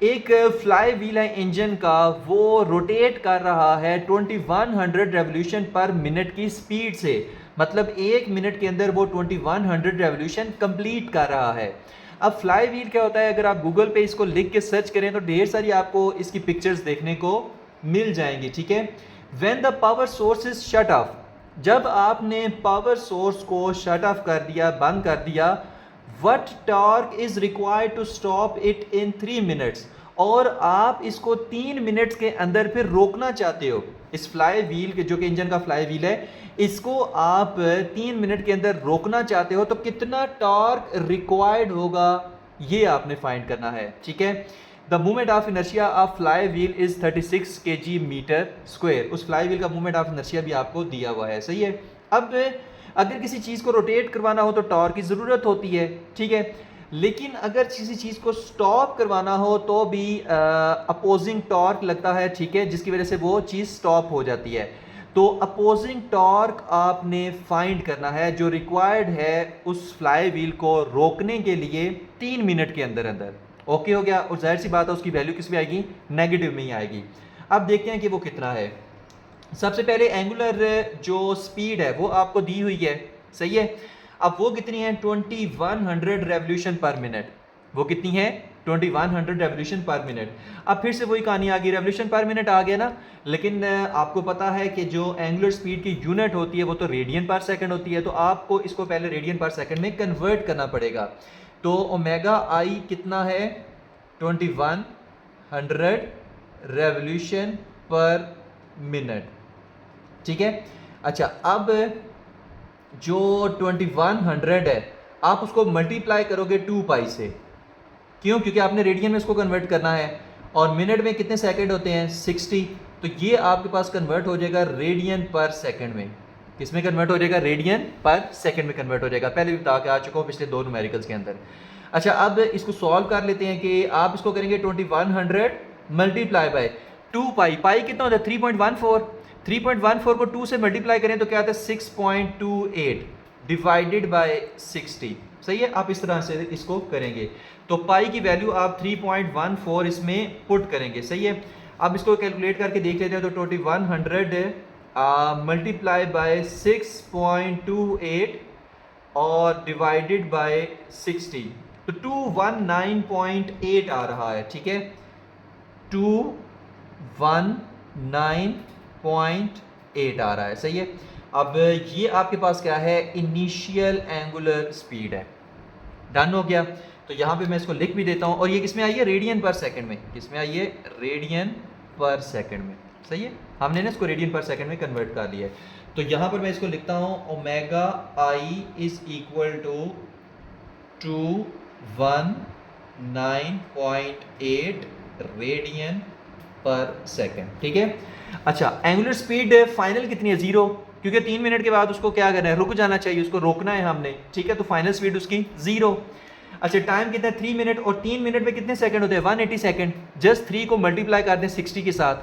एक फ्लाई व्हील है इंजन का, वो रोटेट कर रहा है 2100 रेवोल्यूशन पर मिनट की स्पीड से, मतलब एक मिनट के अंदर वो 2100 रेवोल्यूशन कंप्लीट कर रहा है। अब फ्लाई व्हील क्या होता है, अगर आप गूगल पे इसको लिख के सर्च करें तो ढेर सारी आपको इसकी पिक्चर्स देखने को मिल जाएंगी। ठीक है, when the power source is shut off, जब आपने पावर सोर्स को शट ऑफ कर दिया, बंद कर दिया, what torque is required to stop it in 3 minutes, और आप इसको 3 मिनट्स के अंदर फिर रोकना चाहते हो। इस फ्लाई व्हील के, जो कि इंजन का फ्लाई व्हील है, इसको आप 3 मिनट के अंदर रोकना चाहते हो, तो कितना टॉर्क रिक्वायर्ड होगा ये आपने फाइंड करना है। ठीक है, the movement of inertia of flywheel is 36 kg metre square. उस फ्लाई व्हील का मूवमेंट ऑफ इनर्शिया भी आपको दिया हुआ है। सही है, अब अगर किसी चीज़ को रोटेट करवाना हो तो टॉर्क की ज़रूरत होती है। ठीक है, लेकिन अगर किसी चीज़ को स्टॉप करवाना हो तो भी अपोजिंग टॉर्क लगता है। ठीक है, जिसकी वजह से वो चीज़ स्टॉप हो जाती है। तो अपोजिंग टॉर्क आपने फाइंड करना है जो रिक्वायर्ड है उस फ्लाई व्हील को रोकने के लिए 3 मिनट के अंदर अंदर। ओके हो गया, और जाहिर सी बात है उसकी वैल्यू किस में आएगी, नेगेटिव में ही आएगी। अब देखते हैं कि वो कितना है। सबसे पहले एंगुलर जो स्पीड है वो आपको दी हुई है। सही है, अब वो कितनी है 2100 रेवोल्यूशन पर मिनट। वो कितनी है 2100 रेवोल्यूशन पर मिनट। अब फिर से वही कहानी आ गई, रेवोल्यूशन पर मिनट आ गया ना, लेकिन आपको पता है कि जो एंगुलर स्पीड की यूनिट होती है वो तो रेडियन पर सेकंड होती है, तो आपको इसको पहले रेडियन पर सेकंड में कन्वर्ट करना पड़ेगा। तो ओमेगा आई कितना है 2100 रेवोल्यूशन पर मिनट। ठीक है, अच्छा, अब जो 2100 है आप उसको मल्टीप्लाई करोगे 2 पाई से। क्यों? क्योंकि आपने रेडियन में इसको कन्वर्ट करना है, और मिनट में कितने सेकंड होते हैं 60, तो ये आपके पास कन्वर्ट हो जाएगा रेडियन पर सेकंड में। किसमें कन्वर्ट हो जाएगा, रेडियन पर सेकंड में कन्वर्ट हो जाएगा। पहले भी बता के आ चुका हूँ पिछले 2 न्यूमेरिकल्स के अंदर। अच्छा, अब इसको सॉल्व कर लेते हैं कि आप इसको करेंगे 2100 मल्टीप्लाई बाय 2 पाई। पाई कितना होता है 3.14। 3.14 को 2 से मल्टीप्लाई करें तो क्या आता है 6.28 डिवाइडेड बाय 60। सही है, आप इस तरह से इसको करेंगे तो पाई की वैल्यू आप 3.14 इसमें पुट करेंगे। सही है, अब इसको कैलकुलेट करके देख लेते हैं तो 2100 मल्टीप्लाई बाय 6.28 और डिवाइडेड बाय 60 तो 219.8 आ रहा है। ठीक है, 219.8 आ रहा है। सही है, अब ये आपके पास क्या है, इनिशियल एंगुलर स्पीड है। डन हो गया। तो यहाँ पे मैं इसको लिख भी देता हूँ, और ये किस में आई है, रेडियन पर सेकंड में, किस में आई है, रेडियन पर सेकंड में। सही है, हमने ना इसको रेडियन पर सेकंड में कन्वर्ट कर लिया है। तो यहाँ पर मैं इसको लिखता हूँ omega I is equal to 219.8 radian per second. ठीक है, अच्छा एंगुलर स्पीड फाइनल कितनी है, 0, क्योंकि 3 मिनट के बाद उसको क्या करना है, रुक जाना चाहिए, उसको रोकना है हमने। ठीक है, तो फाइनल स्पीड उसकी 0। अच्छा टाइम कितना है, 3 मिनट, और 3 मिनट में कितने सेकंड होते हैं, 180 सेकंड। जस्ट 3 को मल्टीप्लाई कर दें 60 के साथ,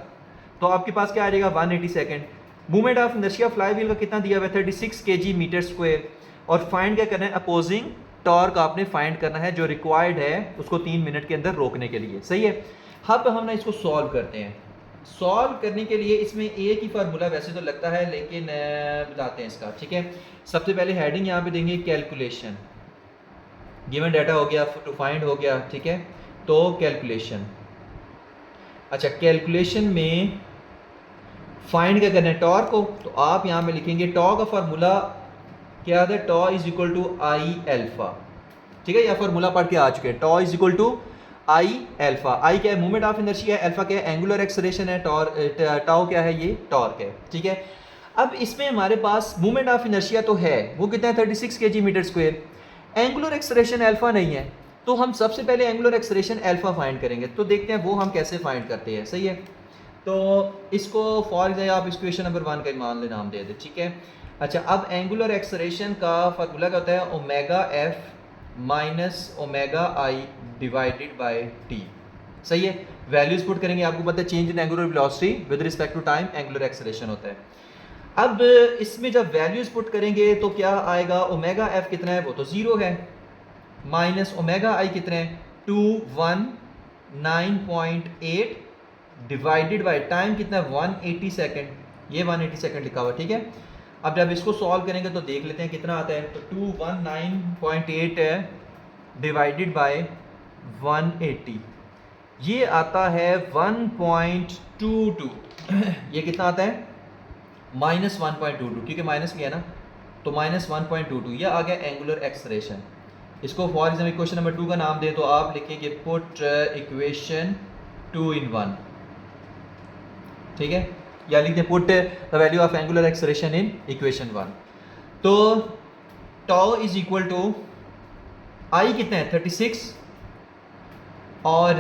तो आपके पास क्या आ जाएगा, 180 second. Movement of inertia fly wheel का कितना दिया हुआ है, 36 kg मीटर स्क्वायर। और फाइंड क्या करना है, अपोजिंग टॉर्क आपने फाइंड करना है जो रिक्वायर्ड है उसको 3 मिनट के अंदर रोकने के लिए। सही है, अब हम ना इसको सॉल्व करते हैं। सॉल्व करने के लिए इसमें एक ही फार्मूला वैसे तो लगता है, लेकिन बताते हैं इसका। ठीक है, सबसे पहले हेडिंग यहाँ पे देंगे कैलकुलेशन, गिवन डाटा हो गया, टू फाइंड हो गया। ठीक है, तो कैलकुलेशन, अच्छा कैलकुलेशन में फाइंड क्या करना है, टॉर्क को। तो आप यहाँ पे लिखेंगे टॉर्क का फार्मूला क्या आता है, tau is equal to I alpha. ठीक है, यह फार्मूला पढ़ के आ चुके हैं, tau is equal to I alpha. I क्या है, मूवमेंट ऑफ इनर्शिया है, एल्फा क्या है, एंगुलर एक्सेलरेशन है, टाउ क्या है, ये टॉर्क है। ठीक है, अब इसमें हमारे पास मूवमेंट ऑफ इनर्शिया तो है, वो कितना है, 36 kg metre square. Angular acceleration alpha नहीं है, तो हम सबसे पहले एंगुलर एक्सेलरेशन अल्फा फाइंड करेंगे। तो देखते हैं वो हम कैसे फाइंड करते हैं। सही है, तो इसको फॉर एग्जाम्पल आप इक्वेशन नंबर 1 का मान ले नाम दे दे। ठीक है, अच्छा अब एंगुलर एक्सेलरेशन का फार्मूला क्या होता है, omega F minus omega I divided by t. सही है, वैल्यूज पुट करेंगे, आपको पता है change in angular velocity with respect to time angular acceleration होता है। अब इसमें जब वैल्यूज पुट करेंगे तो क्या आएगा, ओमेगा एफ कितना है, वो तो 0 है, माइनस ओमेगा आई कितना है, 219.8 डिवाइडेड बाय टाइम कितना है, 180 सेकेंड, ये 180 सेकेंड लिखा हुआ। ठीक है, अब जब इसको सॉल्व करेंगे तो देख लेते हैं कितना आता है। तो 219.8 है डिवाइडेड बाय 180, ये आता है 1.22। ये कितना आता है, माइनस 1.22, क्योंकि माइनस भी है ना, तो माइनस 1.22, यह आ गया एंगुलर एक्सेलरेशन। इसको फॉर एग्जाम्पल इक्वेशन नंबर 2 का नाम दे, तो आप लिखेंगे पुट इक्वेशन 2 in 1। ठीक है, या लिखते हैं put the value of angular acceleration in equation 1। तो टॉ इज इक्वल टू आई कितना है, 36, और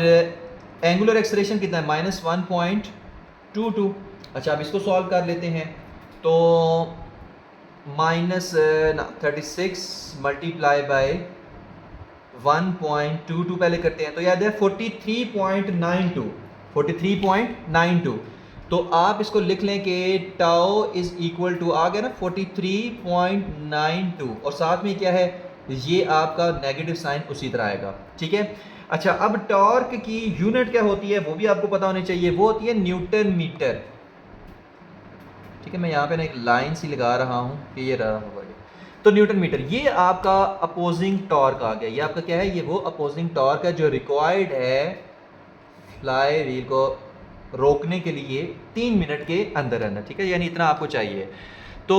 एंगुलर एक्सेलरेशन कितना है, माइनस 1.22। अच्छा अब इसको सॉल्व कर लेते हैं, तो माइनस 36 मल्टीप्लाई बाय 1.22 पहले करते हैं, तो याद है 43.92, 43.92। तो आप इसको लिख लें कि टाउ इज इक्वल टू, आ गया ना 43.92, और साथ में क्या है, ये आपका नेगेटिव साइन उसी तरह आएगा। ठीक है, अच्छा अब टॉर्क की यूनिट क्या होती है वो भी आपको पता होनी चाहिए, वो होती है न्यूटन मीटर। ठीक है, मैं यहाँ पे ना एक लाइन सी लगा रहा हूँ कि ये रहा होगा, तो न्यूटन मीटर, ये आपका अपोजिंग टॉर्क आ गया। ये आपका क्या है, ये वो अपोजिंग टॉर्क है जो रिक्वायर्ड है फ्लाई व्हील को रोकने के लिए 3 मिनट के अंदर अंदर। ठीक है, यानी इतना आपको चाहिए। तो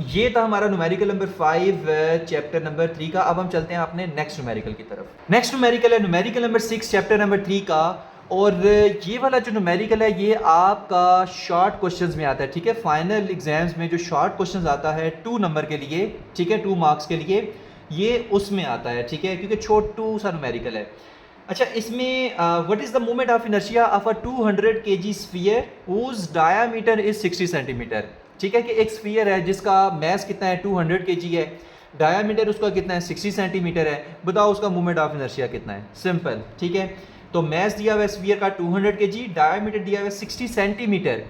ये था हमारा न्यूमेरिकल नंबर 5 चैप्टर नंबर 3 का। अब हम चलते हैं अपने नेक्स्ट न्यूमेरिकल की तरफ। नेक्स्ट न्यूमेरिकल है न्यूमेरिकल नंबर 6 चैप्टर नंबर 3 का, और ये वाला जो न्यूमेरिकल है ये आपका शॉर्ट क्वेश्चंस में आता है। ठीक है, फाइनल एग्जाम्स में जो शॉर्ट क्वेश्चंस आता है 2 नंबर के लिए, ठीक है 2 मार्क्स के लिए, ये उसमें आता है। ठीक है, क्योंकि छोटू सा न्यूमेरिकल है। अच्छा इसमें what is the moment of inertia of a 200 kg sphere whose diameter is 60 centimetre. ठीक है, कि एक स्फीयर है जिसका मैस कितना है 200 kg है, डायामीटर उसका कितना है 60 सेंटीमीटर है, बताओ उसका मोमेंट ऑफ इनर्शिया कितना है। सिंपल। ठीक है, तो मैस दिया हुआ है स्फीयर का 200 kg, डायामीटर दिया हुआ है 60 सेंटीमीटर।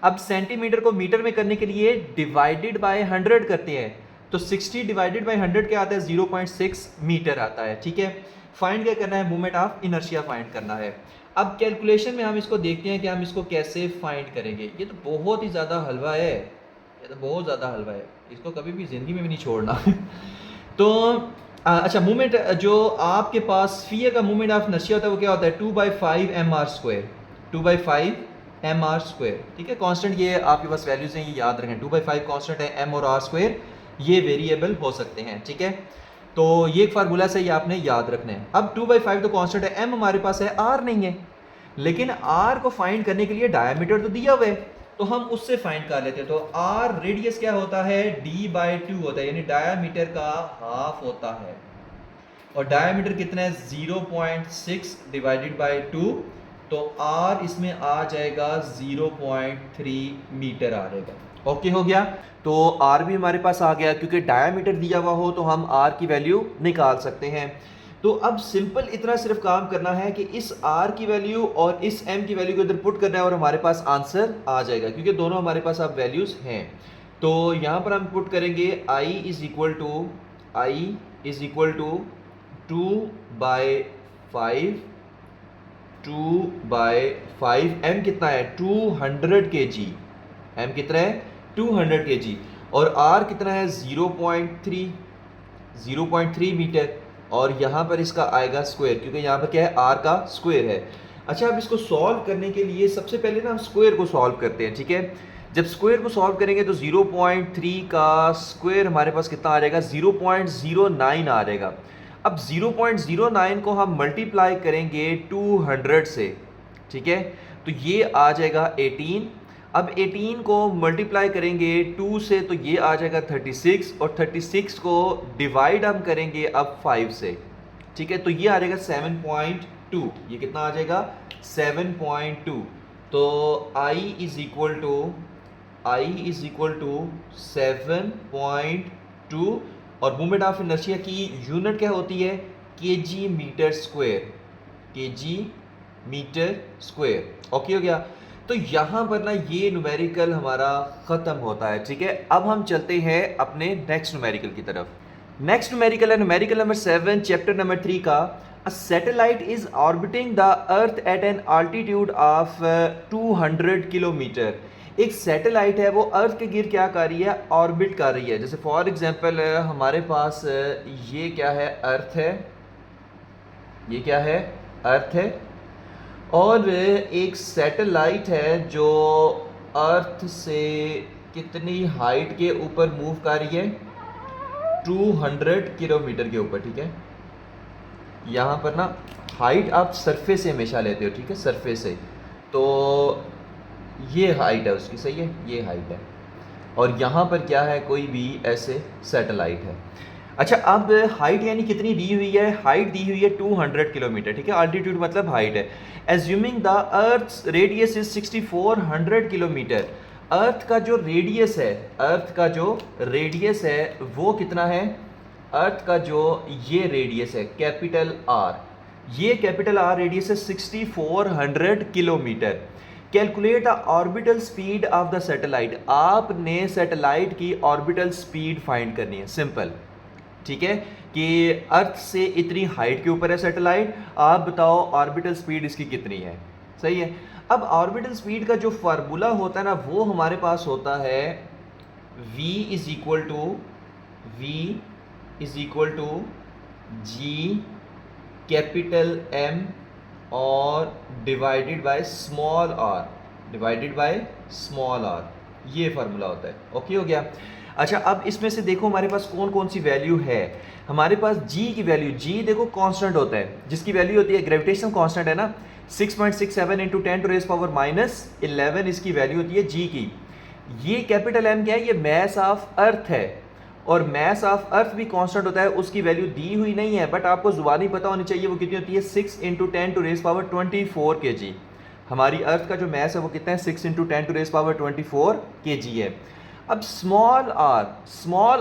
अब सेंटीमीटर को मीटर में करने के लिए डिवाइडेड बाय 100 करते हैं, तो 60 डिवाइडेड बाय 100 क्या आता है, 0.6 मीटर आता है। ठीक है, फाइंड क्या करना है, मोमेंट ऑफ इनर्शिया फाइंड करना है। अब कैलकुलेशन में हम इसको देखते हैं कि हम इसको कैसे फाइंड करेंगे। ये तो बहुत ही ज़्यादा हलवा है, ये तो बहुत ज़्यादा हलवा है, इसको कभी भी ज़िंदगी में भी नहीं छोड़ना। तो अच्छा मूवमेंट जो आपके पास स्फीयर का मूवमेंट ऑफ इनर्शिया होता है वो क्या होता है, 2/5 mr², 2/5 mr²। ठीक है, कांस्टेंट ये आपके पास वैल्यूज हैं, ये याद रखें, 2/5 कांस्टेंट है, m और r² ये वेरिएबल हो सकते हैं। ठीक है, तो ये एक फार्मूला से ये आपने याद रखना है। अब 2/5 तो कांस्टेंट है, m हमारे पास है, r नहीं है, लेकिन r को फाइंड करने के लिए डायमीटर तो दिया हुआ है, तो हम उससे फाइंड कर लेते हैं। तो r रेडियस क्या होता है, d/2 होता है, यानी डायमीटर का हाफ होता है। और डायमीटर कितना है, 0.6 डिवाइडेड बाय 2, तो r इसमें आ जाएगा 0.3 मीटर आ जाएगा। ओके हो गया। तो r भी हमारे पास आ गया, क्योंकि डायमीटर दिया हुआ हो तो हम r की वैल्यू निकाल सकते हैं। तो अब सिंपल इतना सिर्फ काम करना है कि इस r की वैल्यू और इस m की वैल्यू को इधर पुट करना है और हमारे पास आंसर आ जाएगा, क्योंकि दोनों हमारे पास अब वैल्यूज हैं। तो यहाँ पर हम पुट करेंगे i is equal to 2/5, 2/5, m कितना है 200 kg, m कितना है 200 kg, और r कितना है 0.3 मीटर, और यहाँ पर इसका आएगा स्क्वायर, क्योंकि यहाँ पर क्या है r का स्क्वायर है। अच्छा, अब इसको सॉल्व करने के लिए सबसे पहले ना हम स्क्वायर को सॉल्व करते हैं, ठीक है। जब स्क्वायर को सॉल्व करेंगे तो 0.3 का स्क्वायर हमारे पास कितना आ जाएगा, 0.09 आ जाएगा। अब 0.09 को हम मल्टीप्लाई करेंगे 200 से, ठीक है, तो ये आ जाएगा 18। अब 18 को मल्टीप्लाई करेंगे 2 से तो ये आ जाएगा 36, और 36 को डिवाइड हम करेंगे अब 5 से, ठीक है, तो ये आ जाएगा 7.2। ये कितना आ जाएगा 7.2। तो I इज इक्वल टू 7.2, और मोमेंट ऑफ इनर्शिया की यूनिट क्या होती है, kg मीटर स्क्वायर। ओके हो गया। तो यहाँ पर ना ये न्यूमेरिकल हमारा ख़त्म होता है, ठीक है। अब हम चलते हैं अपने नेक्स्ट न्यूमेरिकल की तरफ। नेक्स्ट न्यूमेरिकल है न्यूमेरिकल नंबर 7 चैप्टर नंबर 3 का। A satellite is orbiting the earth at an altitude of 200 kilometre. एक सैटेलाइट है, वो अर्थ के गिर क्या कर रही है, ऑर्बिट कर रही है। जैसे फॉर एग्जांपल हमारे पास ये क्या है, अर्थ है, ये क्या है, अर्थ है, और एक सैटेलाइट है जो अर्थ से कितनी हाइट के ऊपर मूव कर रही है, 200 किलोमीटर के ऊपर, ठीक है। यहाँ पर ना हाइट आप सरफेस से हमेशा लेते हो, ठीक है, सरफेस से, तो ये हाइट है उसकी, सही है, ये हाइट है, और यहाँ पर क्या है, कोई भी ऐसे सैटेलाइट है। अच्छा, अब हाइट यानी कितनी दी हुई है, हाइट दी हुई है 200 किलोमीटर, ठीक है, आल्टीट्यूड मतलब हाइट है। Assuming the earth's radius is 6400 kilometre. Earth का जो रेडियस है, अर्थ का जो रेडियस है वो कितना है, अर्थ का जो ये रेडियस है कैपिटल आर, ये कैपिटल आर रेडियस है 6400 kilometre. Calculate the orbital speed of the satellite. आपने सैटेलाइट की ऑर्बिटल स्पीड फाइंड करनी है, सिंपल, ठीक है, कि अर्थ से इतनी हाइट के ऊपर है सैटेलाइट, आप बताओ ऑर्बिटल स्पीड इसकी कितनी है, सही है। अब ऑर्बिटल स्पीड का जो फार्मूला होता है ना, वो हमारे पास होता है v is equal to g capital M और डिवाइडेड बाय स्मॉल r, ये फार्मूला होता है। ओके हो गया। अच्छा, अब इसमें से देखो हमारे पास कौन कौन सी वैल्यू है। हमारे पास g की वैल्यू, g देखो कांस्टेंट होता है, जिसकी वैल्यू होती है ग्रेविटेशन कांस्टेंट है ना, 6.67 इंटू 10 टू रेज पावर -11 इसकी वैल्यू होती है g की। ये कैपिटल M क्या है, ये मैस ऑफ अर्थ है, और मैस ऑफ अर्थ भी कांस्टेंट होता है, उसकी वैल्यू दी हुई नहीं है, बट आपको जुबानी पता होनी चाहिए वो कितनी होती है, 6 into 10 to raise power 24 kg। हमारी अर्थ का जो मैस है वो कितना है, 6 into 10 to raise power 24 kg है। अब स्मॉल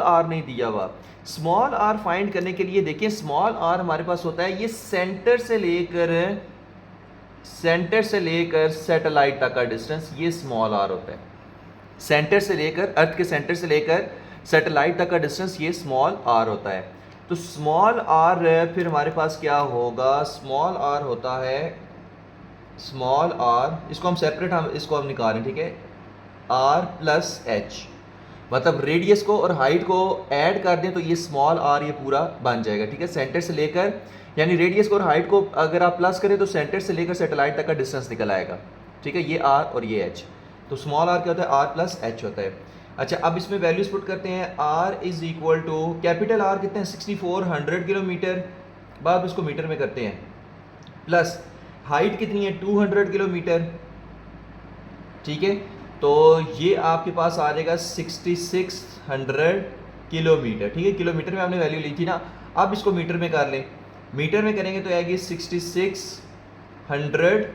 आर नहीं दिया हुआ, स्मॉल आर फाइंड करने के लिए देखिए, स्मॉल आर हमारे पास होता है ये सेंटर से लेकर सैटेलाइट तक का डिस्टेंस, ये स्मॉल आर होता है। सेंटर से लेकर, अर्थ के सेंटर से लेकर सैटेलाइट तक का डिस्टेंस ये स्मॉल आर होता है। तो स्मॉल आर फिर हमारे पास क्या होगा, स्मॉल आर होता है, स्मॉल आर, इसको हम सेपरेट इसको हम निकालें, ठीक है, आर प्लस एच, मतलब रेडियस को और हाइट को ऐड कर दें तो ये स्मॉल आर ये पूरा बन जाएगा, ठीक है। सेंटर से लेकर, यानी रेडियस को और हाइट को अगर आप प्लस करें तो सेंटर से लेकर सैटेलाइट तक का डिस्टेंस निकल आएगा, ठीक है, ये आर और ये एच। तो स्मॉल आर क्या होता है, आर प्लस एच होता है। अच्छा, अब इसमें वैल्यूज पुट करते हैं। R is equal to capital R कितने हैं 6400 किलोमीटर, अब इसको मीटर में करते हैं, प्लस हाइट कितनी है 200 किलोमीटर, ठीक है। तो ये आपके पास आ जाएगा 6600 किलोमीटर, ठीक है। किलोमीटर में आपने वैल्यू ली थी ना, अब इसको मीटर में कर लें। मीटर में करेंगे तो आएगी 6600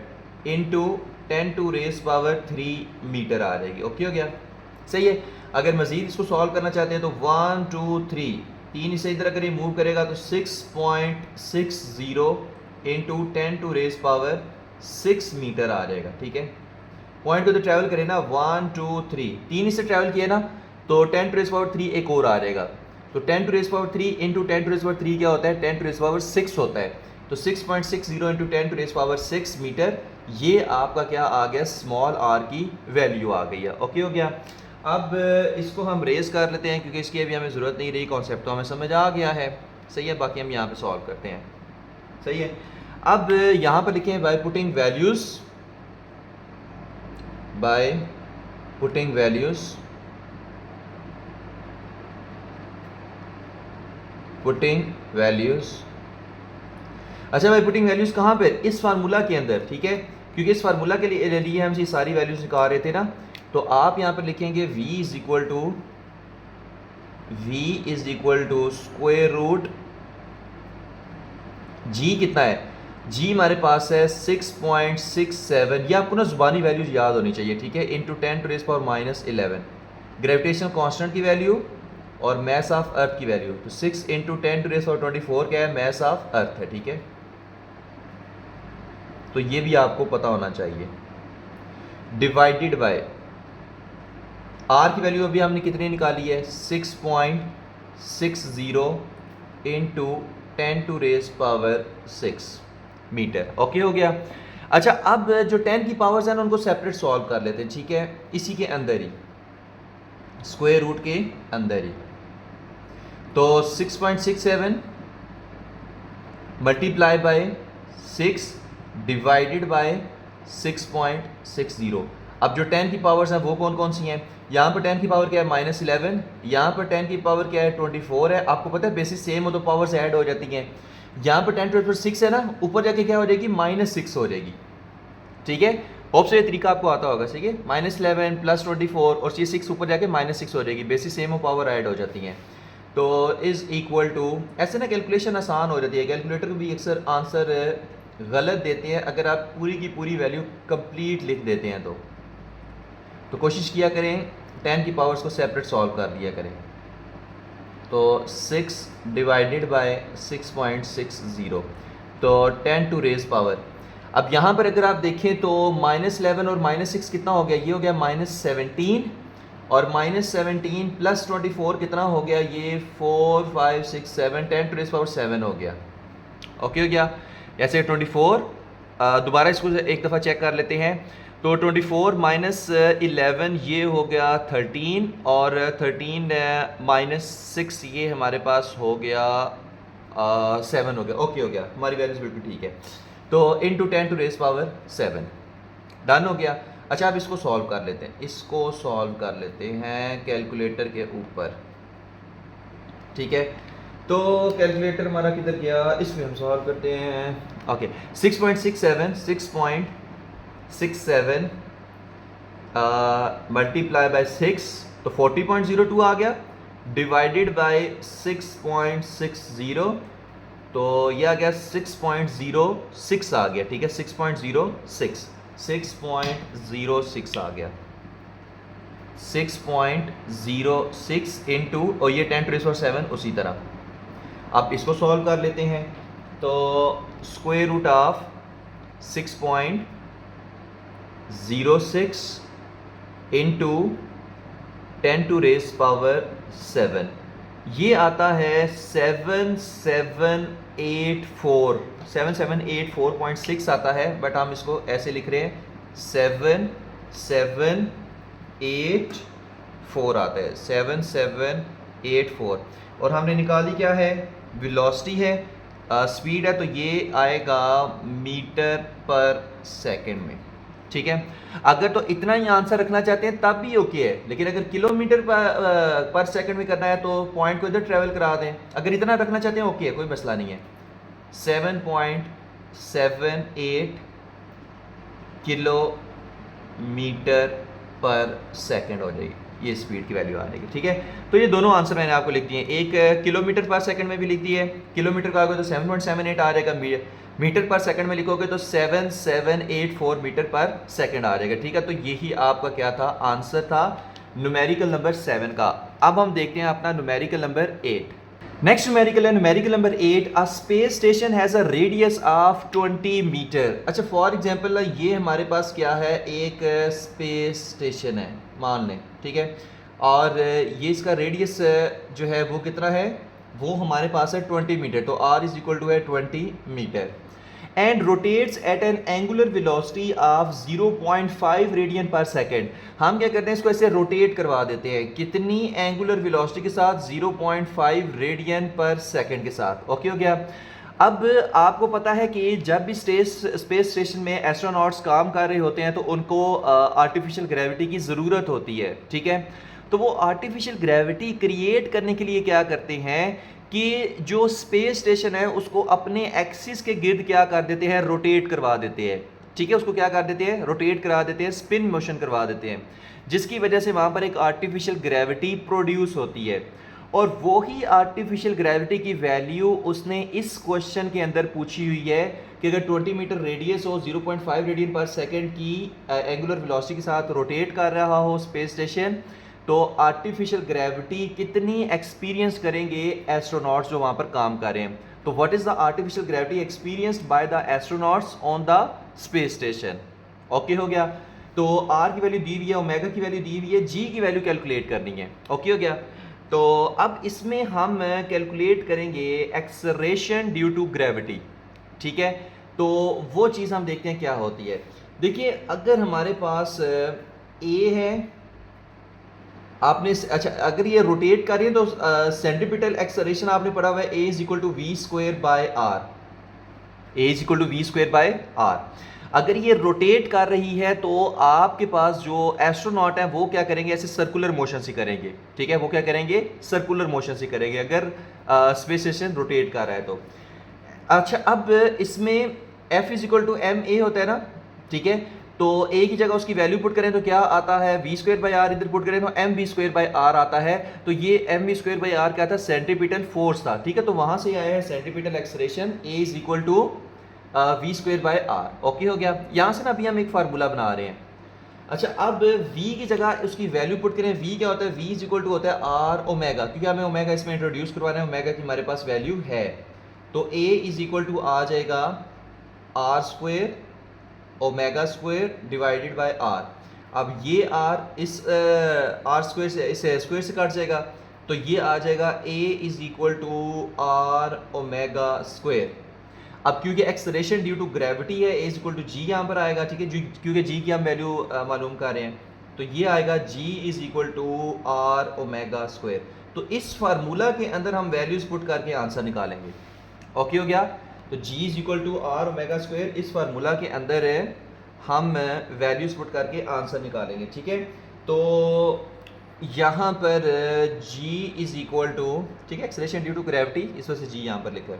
इंटू 10⁻³ मीटर आ जाएगी। ओके हो गया, सही है। अगर मजीद इसको सॉल्व करना चाहते हैं तो 1 2 3 तीन इसे इधर अगर मूव करेगा तो 6.60 इंटू 10⁻6 मीटर आ जाएगा, ठीक है। पॉइंट को तो ट्रैवल करें ना 1 2 3 तीन इससे ट्रैवल किया ना, तो 10⁻³ एक और आ जाएगा। तो 10⁻³ इंटू 10⁻³ क्या होता है 10⁻6 होता है। तो 6.60 इंटू 10⁻6 मीटर, ये आपका क्या आ गया, स्मॉल आर की वैल्यू आ गई है। ओके हो गया। अब इसको हम रेज कर लेते हैं क्योंकि इसकी अभी हमें ज़रूरत नहीं रही, कॉन्सेप्ट तो हमें समझ आ गया है, सही है। बाकी हम यहाँ पे सॉल्व करते हैं, सही है। अब यहाँ पर लिखें by putting values, by putting values, अच्छा भाई पुटिंग वैल्यूज कहाँ पर, इस फार्मूला के अंदर, ठीक है। क्योंकि इस फार्मूला के लिए हम सारी वैल्यूज निकाल रहे थे ना, तो आप यहाँ पर लिखेंगे v is equal to square root g कितना है, g हमारे पास है 6.67, ये आपको ना जुबानी वैल्यूज याद होनी चाहिए, ठीक है। इंटू 10⁻11 ग्रेविटेशनल कांस्टेंट की वैल्यू और मैस ऑफ अर्थ की वैल्यू। तो 6 इंटू 10⁻24 क्या है, मैस ऑफ अर्थ है, ठीक है। तो ये भी आपको पता होना चाहिए। डिवाइडेड बाय r की वैल्यू अभी हमने कितनी निकाली है 6.60 इंटू 10⁻6 मीटर। ओके हो गया। अच्छा, अब जो 10 की पावर्स हैं ना उनको सेपरेट सॉल्व कर लेते हैं, ठीक है। इसी के अंदर ही, स्क्वायर रूट के अंदर ही। तो 6.67 मल्टीप्लाई बाय 6 डिवाइडेड बाय 6.60। अब जो 10 की पावर्स हैं वो कौन कौन सी हैं, यहाँ पर 10 की पावर क्या है -11, यहाँ पर 10 की पावर क्या है 24 है। आपको पता है बेसिस सेम हो तो पावर्स ऐड हो जाती हैं। यहाँ पर 10⁻6 है ना, ऊपर जाके क्या हो जाएगी -6 हो जाएगी, ठीक है। होप से ये तरीका आपको आता होगा, ठीक है। -11 + 24 और ये 6 ऊपर जाके -6 हो जाएगी, बेसिस सेम हो पावर ऐड हो जाती हैं। तो इज़ इक्वल टू, ऐसे ना कैलकुलेशन आसान हो जाती है। कैलकुलेटर को भी अक्सर आंसर गलत देते हैं अगर आप पूरी की पूरी वैल्यू कंप्लीट लिख देते हैं तो कोशिश किया करें 10 की पावर्स को सेपरेट सॉल्व कर दिया करें। तो 6 डिवाइडेड बाय 6.60, तो 10⁻। अब यहाँ पर अगर आप देखें तो -11 और -6 कितना हो गया, ये हो गया -17, और -17 + 24 कितना हो गया, ये 4 5 6 7 10⁻7 हो गया। ओके हो गया। ऐसे 24 दोबारा इसको एक दफ़ा चेक कर लेते हैं। तो 24 - 11 ये हो गया 13, और 13 - 6 ये हमारे पास हो गया 7 हो गया। ओके हो गया, हमारी वैल्यूज बिल्कुल ठीक है। तो इंटू 10⁻7 डन हो गया। अच्छा, अब इसको सॉल्व कर लेते हैं, इसको सॉल्व कर लेते हैं कैलकुलेटर के ऊपर, ठीक है। तो कैलकुलेटर हमारा किधर गया, इसमें हम सॉल्व करते हैं। ओके, 6.67 मल्टीप्लाई बाय 6 तो 40.02 आ गया, डिवाइडेड बाय 6.60 तो यह आ गया 6.06 आ गया, ठीक है। 6.06 आ गया, 6.06 इंटू, और ये 10⁻7 उसी तरह। अब इसको सॉल्व कर लेते हैं। तो स्क्वायर रूट ऑफ 6.06 इंटू 10⁻7, ये आता है 7784.6 आता है, बट हम इसको ऐसे लिख रहे हैं 7784 आता है, 7784। और हमने निकाली क्या है, वेलोसिटी है, स्पीड है, तो ये आएगा मीटर पर सेकंड में। ठीक है। अगर तो इतना ही आंसर रखना चाहते हैं तब भी ओके है, लेकिन अगर किलोमीटर पर सेकंड में करना है तो पॉइंट को इधर ट्रेवल करा दें। अगर इतना रखना चाहते हैं ओके है, कोई मसला नहीं है। 7.78 किलोमीटर पर सेकंड हो जाएगी, ये स्पीड की वैल्यू आने की। ठीक है, तो ये दोनों आंसर मैंने आपको लिख दिए। एक किलोमीटर पर सेकंड में भी लिख दिए, किलोमीटर का तो 7.78 आ जाएगा, मीटर पर सेकंड में लिखोगे तो 7784 मीटर पर सेकंड आ जाएगा। ठीक है, तो यही आपका क्या था, आंसर था न्यूमेरिकल नंबर 7 का। अब हम देखते हैं अपना न्यूमेरिकल नंबर 8। नेक्स्ट न्यूमेरिकल है numerical number 8। A space station has a radius of 20 metre. अच्छा, फॉर एग्जांपल ये हमारे पास क्या है, एक स्पेस स्टेशन है मान लें, ठीक है, और ये इसका रेडियस जो है वो कितना है, वो हमारे पास है 20 मीटर, तो r इज इक्वल टू है 20 metre and rotates at an angular velocity of 0.5 radian per second. हम क्या करते हैं, इसको ऐसे रोटेट करवा देते हैं, कितनी एंगुलर वेलोसिटी के साथ, 0.5 रेडियन पर सेकेंड के साथ। ओके हो गया। अब आपको पता है कि जब भी स्पेस स्टेशन में एस्ट्रोनॉट्स काम कर रहे होते हैं तो उनको आर्टिफिशियल ग्रेविटी की ज़रूरत होती है। ठीक है, तो वो आर्टिफिशियल ग्रेविटी क्रिएट करने के लिए क्या करते हैं कि जो स्पेस स्टेशन है उसको अपने एक्सिस के गिर्द क्या कर देते हैं, रोटेट करवा देते हैं। ठीक है, उसको क्या कर देते हैं, रोटेट करा देते हैं, स्पिन मोशन करवा देते हैं, जिसकी वजह से वहाँ पर एक आर्टिफिशियल ग्रेविटी प्रोड्यूस होती है। और वही आर्टिफिशियल ग्रेविटी की वैल्यू उसने इस क्वेश्चन के अंदर पूछी हुई है कि अगर 20 मीटर रेडियस हो, 0.5 रेडियन पर सेकेंड की एंगुलर वेलोसिटी के साथ रोटेट कर रहा हो स्पेस स्टेशन, तो आर्टिफिशियल ग्रेविटी कितनी एक्सपीरियंस करेंगे एस्ट्रोनॉट्स जो वहाँ पर काम कर रहे हैं। तो what is the artificial gravity experienced by the astronauts on the space station. Okay हो गया। तो आर की वैल्यू दी हुई है, ओमेगा की वैल्यू दी हुई है, जी की वैल्यू कैलकुलेट करनी है। ओके हो गया। तो अब इसमें हम कैलकुलेट करेंगे एक्सलरेशन ड्यू टू ग्रेविटी। ठीक है, तो वो चीज़ हम देखते हैं क्या होती है। देखिए, अगर हमारे पास ए है, आपने अच्छा अगर ये रोटेट कर रही है तो सेंट्रीपिटल एक्सेलरेशन आपने पढ़ा हुआ है A is equal to we square by R, A is equal to we square by R. अगर ये रोटेट कर रही है तो आपके पास जो एस्ट्रोनॉट है वो क्या करेंगे, ऐसे सर्कुलर मोशन से करेंगे। ठीक है, वो क्या करेंगे, सर्कुलर मोशन से करेंगे अगर स्पेस स्टेशन रोटेट कर रहा है तो। अच्छा, अब इसमें F is equal to m a होता है ना। ठीक है, तो ए की जगह उसकी वैल्यू पुट करें तो क्या आता है, वी स्क्वायर बाई आर, इधर पुट करें तो m we square by r आता है। तो ये m we square by r क्या था, सेंट्रीपिटल फोर्स था। ठीक है, तो वहां से आया है centripetal acceleration a is equal to we square by r. Okay हो गया। यहाँ से ना अभी हम एक फार्मूला बना रहे हैं। अच्छा, अब v की जगह उसकी वैल्यू पुट करें, v क्या होता है, v इज इक्वल टू होता है आर ओमेगा, क्योंकि हमें ओमेगा इसमें इंट्रोड्यूस करवाना है, ओमेगा की हमारे पास वैल्यू है। तो a इज इक्वल टू आ जाएगा r square omega square divided by are. अब ये आर इस आर स्क्वायर से, इस स्क्वायर से कट जाएगा, तो ये आ जाएगा a is equal to are omega square. अब क्योंकि एक्सलेरेशन ड्यू टू ग्रेविटी है, a is equal to g यहाँ पर आएगा। ठीक है, क्योंकि g की हम वैल्यू मालूम कर रहे हैं, तो ये आएगा g is equal to are omega square. तो इस फार्मूला के अंदर हम वैल्यूज पुट करके आंसर निकालेंगे। ओके हो गया। तो g is equal to are omega square, इस फार्मूला के अंदर हम वैल्यूज पुट करके आंसर निकालेंगे। ठीक है, तो यहाँ पर g इज इक्वल टू, ठीक है, एक्सलेरेशन ड्यू टू ग्रेविटी, इस वजह से g यहाँ पर लिखा है।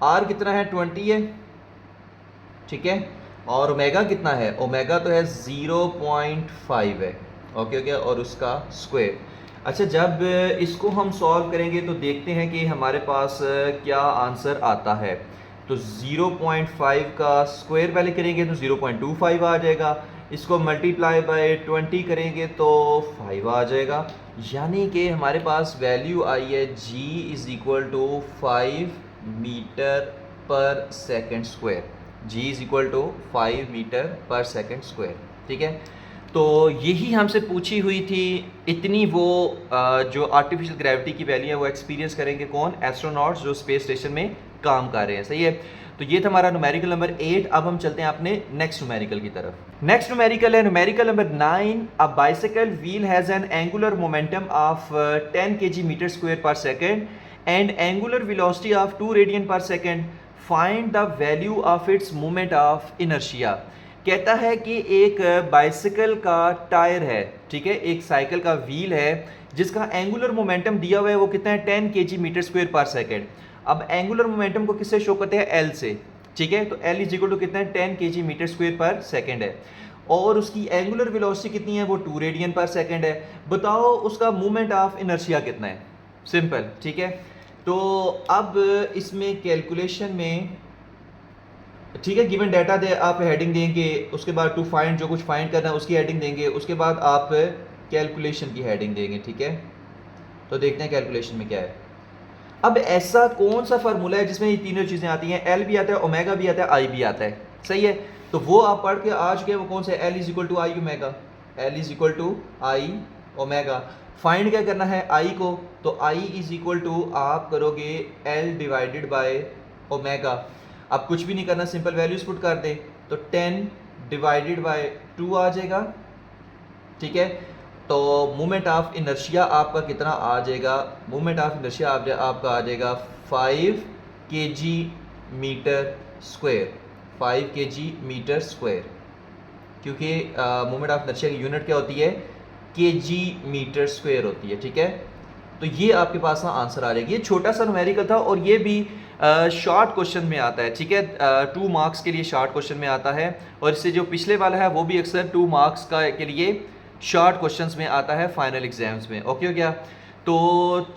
आर कितना है, 20 है। ठीक है, और ओमेगा कितना है, ओमेगा तो है 0.5 है। ओके ओके, और उसका स्क्वायर। अच्छा, जब इसको हम सॉल्व करेंगे तो देखते हैं कि हमारे पास क्या आंसर आता है। तो 0.5 का स्क्वायर पहले करेंगे तो 0.25 आ जाएगा, इसको मल्टीप्लाई बाय 20 करेंगे तो 5 आ जाएगा, यानी कि हमारे पास वैल्यू आई है g is equal to 5 metre पर second square. g is equal to 5 metre पर सेकेंड स्क्वायर। ठीक है, तो यही हमसे पूछी हुई थी। इतनी वो जो आर्टिफिशियल ग्रेविटी की वैल्यू है वो एक्सपीरियंस करेंगे कौन, एस्ट्रोनॉट्स जो स्पेस स्टेशन में काम कर रहे हैं। सही है, तो ये था हमारा न्यूमेरिकल नंबर 8। अब हम चलते हैं अपने नेक्स्ट न्यूमेरिकल की तरफ। नेक्स्ट न्यूमेरिकल है numerical number 9। A bicycle wheel has an angular momentum of 10 kg metre square per second and angular velocity of 2 radian per second. Find the value of its moment of inertia. कहता है कि एक bicycle का tyre है, ठीक है, एक cycle का व्हील है जिसका एंगुलर मोमेंटम दिया हुआ है, वो कितना है 10 kg metre square per second. अब एंगुलर मोमेंटम को किससे शो करते हैं, एल से, ठीक है। तो एल इज इक्वल टू कितना है 10 kg metre square per second है, और उसकी एंगुलर वेलोसिटी कितनी है, वो 2 रेडियन पर सेकेंड है। बताओ उसका मोमेंट ऑफ इनर्शिया कितना है, सिंपल, ठीक है। तो अब इसमें कैलकुलेशन में, ठीक है, गिवन डाटा दे, आप हेडिंग देंगे, उसके बाद टू फाइंड, जो कुछ फाइंड करना है उसकी हेडिंग देंगे, उसके बाद आप कैलकुलेशन की हेडिंग देंगे, ठीक है। तो देखते हैं कैलकुलेशन में क्या है। अब ऐसा कौन सा फार्मूला है जिसमें ये तीनों चीज़ें आती हैं, एल भी आता है, ओमेगा भी आता है, आई भी आता है, सही है। तो वो आप पढ़ के आ चुके हैं, वो कौन सा है, L is equal to I omega, L is equal to I omega. Find क्या करना है, आई को, तो आई इज इक्वल टू आप करोगे एल डिवाइडेड बाय ओमेगा। अब कुछ भी नहीं करना, सिंपल वैल्यूज पुट कर दे, तो 10 डिवाइडेड बाय 2 आ जाएगा, ठीक है। तो मोमेंट ऑफ इनर्शिया आपका कितना आ जाएगा, मोमेंट ऑफ इनर्शिया आपका आ जाएगा 5 kg metre square, 5 kg metre square, क्योंकि मोमेंट ऑफ इनर्शिया की यूनिट क्या होती है, kg मीटर स्क्वायर होती है, ठीक है। तो ये आपके पास ना आंसर आ जाएगी। ये छोटा सा न्यूमेरिकल था और ये भी शॉर्ट क्वेश्चन में आता है, ठीक है, 2 मार्क्स के लिए शॉर्ट क्वेश्चन में आता है, और इससे जो पिछले वाला है वो भी अक्सर 2 मार्क्स का के लिए शॉर्ट क्वेश्चंस में आता है फाइनल एग्जाम्स में, ओके हो गया। तो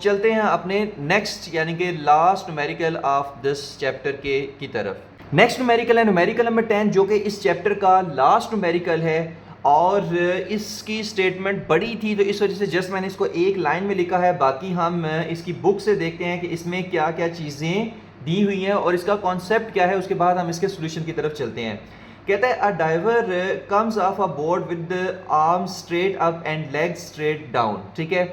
चलते हैं अपने नेक्स्ट यानी कि last numerical of this chapter के की तरफ। नेक्स्ट न्यूमेरिकल है न्यूमेरिकल नंबर 10, जो कि इस चैप्टर का लास्ट न्यूमेरिकल है, और इसकी स्टेटमेंट बड़ी थी तो इस वजह से जस्ट मैंने इसको एक लाइन में लिखा है। बाकी हम इसकी बुक से देखते हैं कि इसमें क्या क्या चीज़ें दी हुई हैं और इसका कॉन्सेप्ट क्या है, उसके बाद हम इसके सोल्यूशन की तरफ चलते हैं। कहता है a diver comes off a board with arm straight up and leg straight down, ठीक है।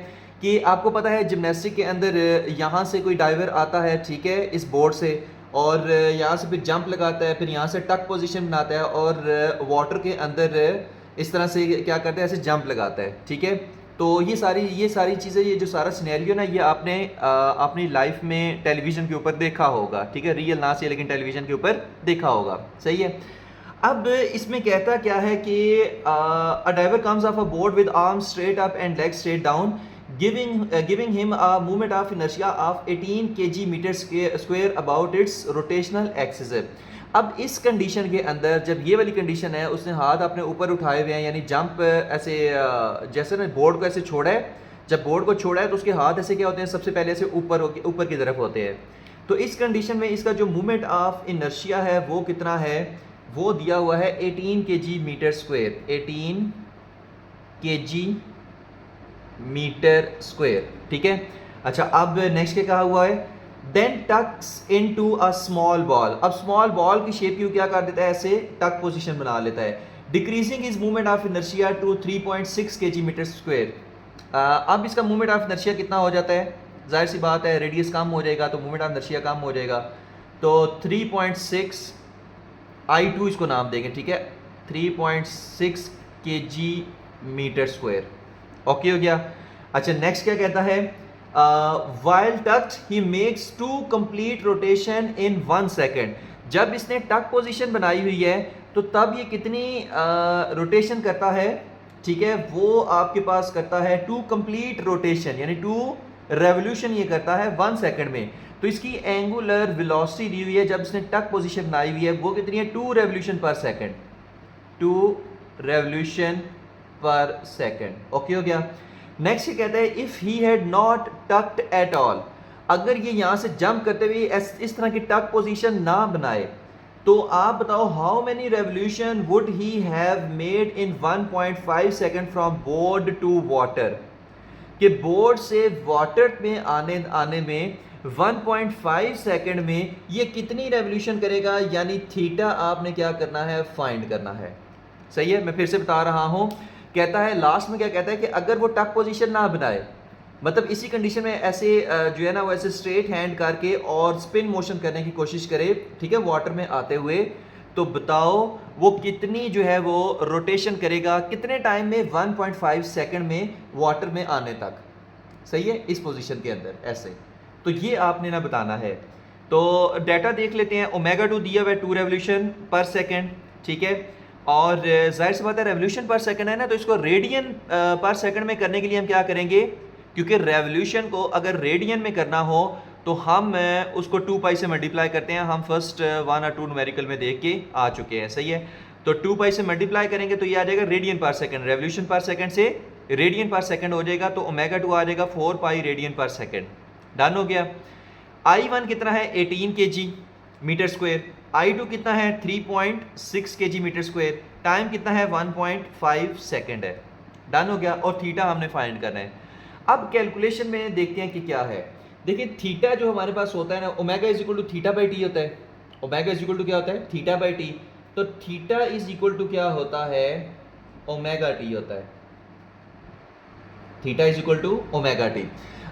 कि आपको पता है जिमनास्टिक के अंदर यहाँ से कोई डाइवर आता है, ठीक है, इस बोर्ड से, और यहाँ से फिर जंप लगाता है, फिर यहाँ से टक पोजीशन बनाता है, और वाटर के अंदर इस तरह से क्या करता है, ऐसे जंप लगाता है, ठीक है। तो ये सारी चीज़ें, ये जो सारा सिनेरियो ना, ये आपने अपनी लाइफ में टेलीविज़न के ऊपर देखा होगा, ठीक है, रियल ना से लेकिन टेलीविज़न के ऊपर देखा होगा, सही है। अब इसमें कहता क्या है कि a diver comes off a board with arm straight up and leg straight down, giving him a movement of inertia of 18 kg metre square about its rotational axis. अब इस कंडीशन के अंदर, जब ये वाली कंडीशन है, उसने हाथ अपने ऊपर उठाए हुए हैं, यानी जंप ऐसे जैसे ना बोर्ड को ऐसे छोड़ा है, जब बोर्ड को छोड़ा है तो उसके हाथ ऐसे क्या होते हैं, सबसे पहले ऐसे ऊपर की तरफ होते हैं। तो इस कंडीशन में इसका जो मूवमेंट ऑफ इनर्शिया है वो कितना है, वो दिया हुआ है 18 kg metre square, 18 kg metre square, ठीक है। अच्छा, अब नेक्स्ट क्या कहा हुआ है, then tucks into a small ball. अब स्मॉल बॉल की शेप यू क्या कर देता है, ऐसे टक पोजीशन बना लेता है, decreasing is movement of inertia to 3.6 kg metre square. अब इसका मूवमेंट ऑफ इनर्शिया कितना हो जाता है, जाहिर सी बात है रेडियस कम हो जाएगा तो मूवमेंट ऑफ इनर्शिया कम हो जाएगा, तो 3.6 I2 इसको नाम देंगे, ठीक है, 3.6 kg मीटर स्क्वायर, ओके हो गया। अच्छा, नेक्स्ट क्या कहता है, while tucked he makes 2 complete rotation in 1 second। जब इसने टक पोजीशन बनाई हुई है तो तब ये कितनी रोटेशन करता है, ठीक है, वो आपके पास करता है 2 कंप्लीट रोटेशन, यानी 2 रेवोल्यूशन ये करता है 1 सेकंड में। तो इसकी एंगुलर वेलोसिटी दी हुई है जब इसने टक पोजीशन बनाई हुई है, वो कितनी है, 2 revolution per second, 2 revolution per second, okay हो गया। नेक्स्ट ये कहता है if he had not tucked at all, अगर ये यहां से जंप करते हुए इस तरह की टक पोजीशन ना बनाए, तो आप बताओ how many revolution would he have made in 1.5 second from board to water, कि बोर्ड से वाटर में आने में 1.5 सेकंड में ये कितनी रेवोल्यूशन करेगा, यानी थीटा आपने क्या करना है, फाइंड करना है, सही है। मैं फिर से बता रहा हूं, कहता है लास्ट में क्या कहता है कि अगर वो टक पोजीशन ना बनाए, मतलब इसी कंडीशन में ऐसे जो है ना वो ऐसे स्ट्रेट हैंड करके और स्पिन मोशन करने की कोशिश करे, ठीक है, वाटर में आते हुए, तो बताओ वो कितनी जो है वो रोटेशन करेगा, कितने टाइम में, 1.5 सेकंड में वाटर में आने तक, सही है, इस पोजीशन के अंदर ऐसे। तो ये आपने ना बताना है। तो डाटा देख लेते हैं, ओमेगा 2 दिया हुआ है 2 रेवोल्यूशन पर सेकंड, ठीक है, और जाहिर सी बात है रेवोल्यूशन पर सेकंड है ना, तो इसको रेडियन पर सेकंड में करने के लिए हम क्या करेंगे, क्योंकि रेवोल्यूशन को अगर रेडियन में करना हो तो हम उसको 2 पाई से मल्टीप्लाई करते हैं। हम फर्स्ट 1 और 2 न्यूमेरिकल में देख के आ चुके हैं, सही है। तो 2 पाई से मल्टीप्लाई करेंगे तो ये आ जाएगा radian per second, revolution per second से रेडियन पर सेकंड हो जाएगा, तो ओमेगा 2 आ जाएगा 4 pi radian per second. Done हो गया। I1 कितना है 18 kg मीटर स्क्वायर, I2 कितना है 3.6 kg मीटर स्क्वायर, टाइम कितना है 1.5 सेकंड है। डन हो गया। और थीटा हमने फाइंड करना है। अब कैलकुलेशन में देखते हैं कि क्या है। देखिए थीटा जो हमारे पास होता है ना, omega is equal to theta by t होता है। ओमेगा इज इक्वल टू क्या होता है, थीटा बाई टी। तो थीटा इज इक्वल टू क्या होता है, ओमेगा टी होता है। Theta is equal to omega t.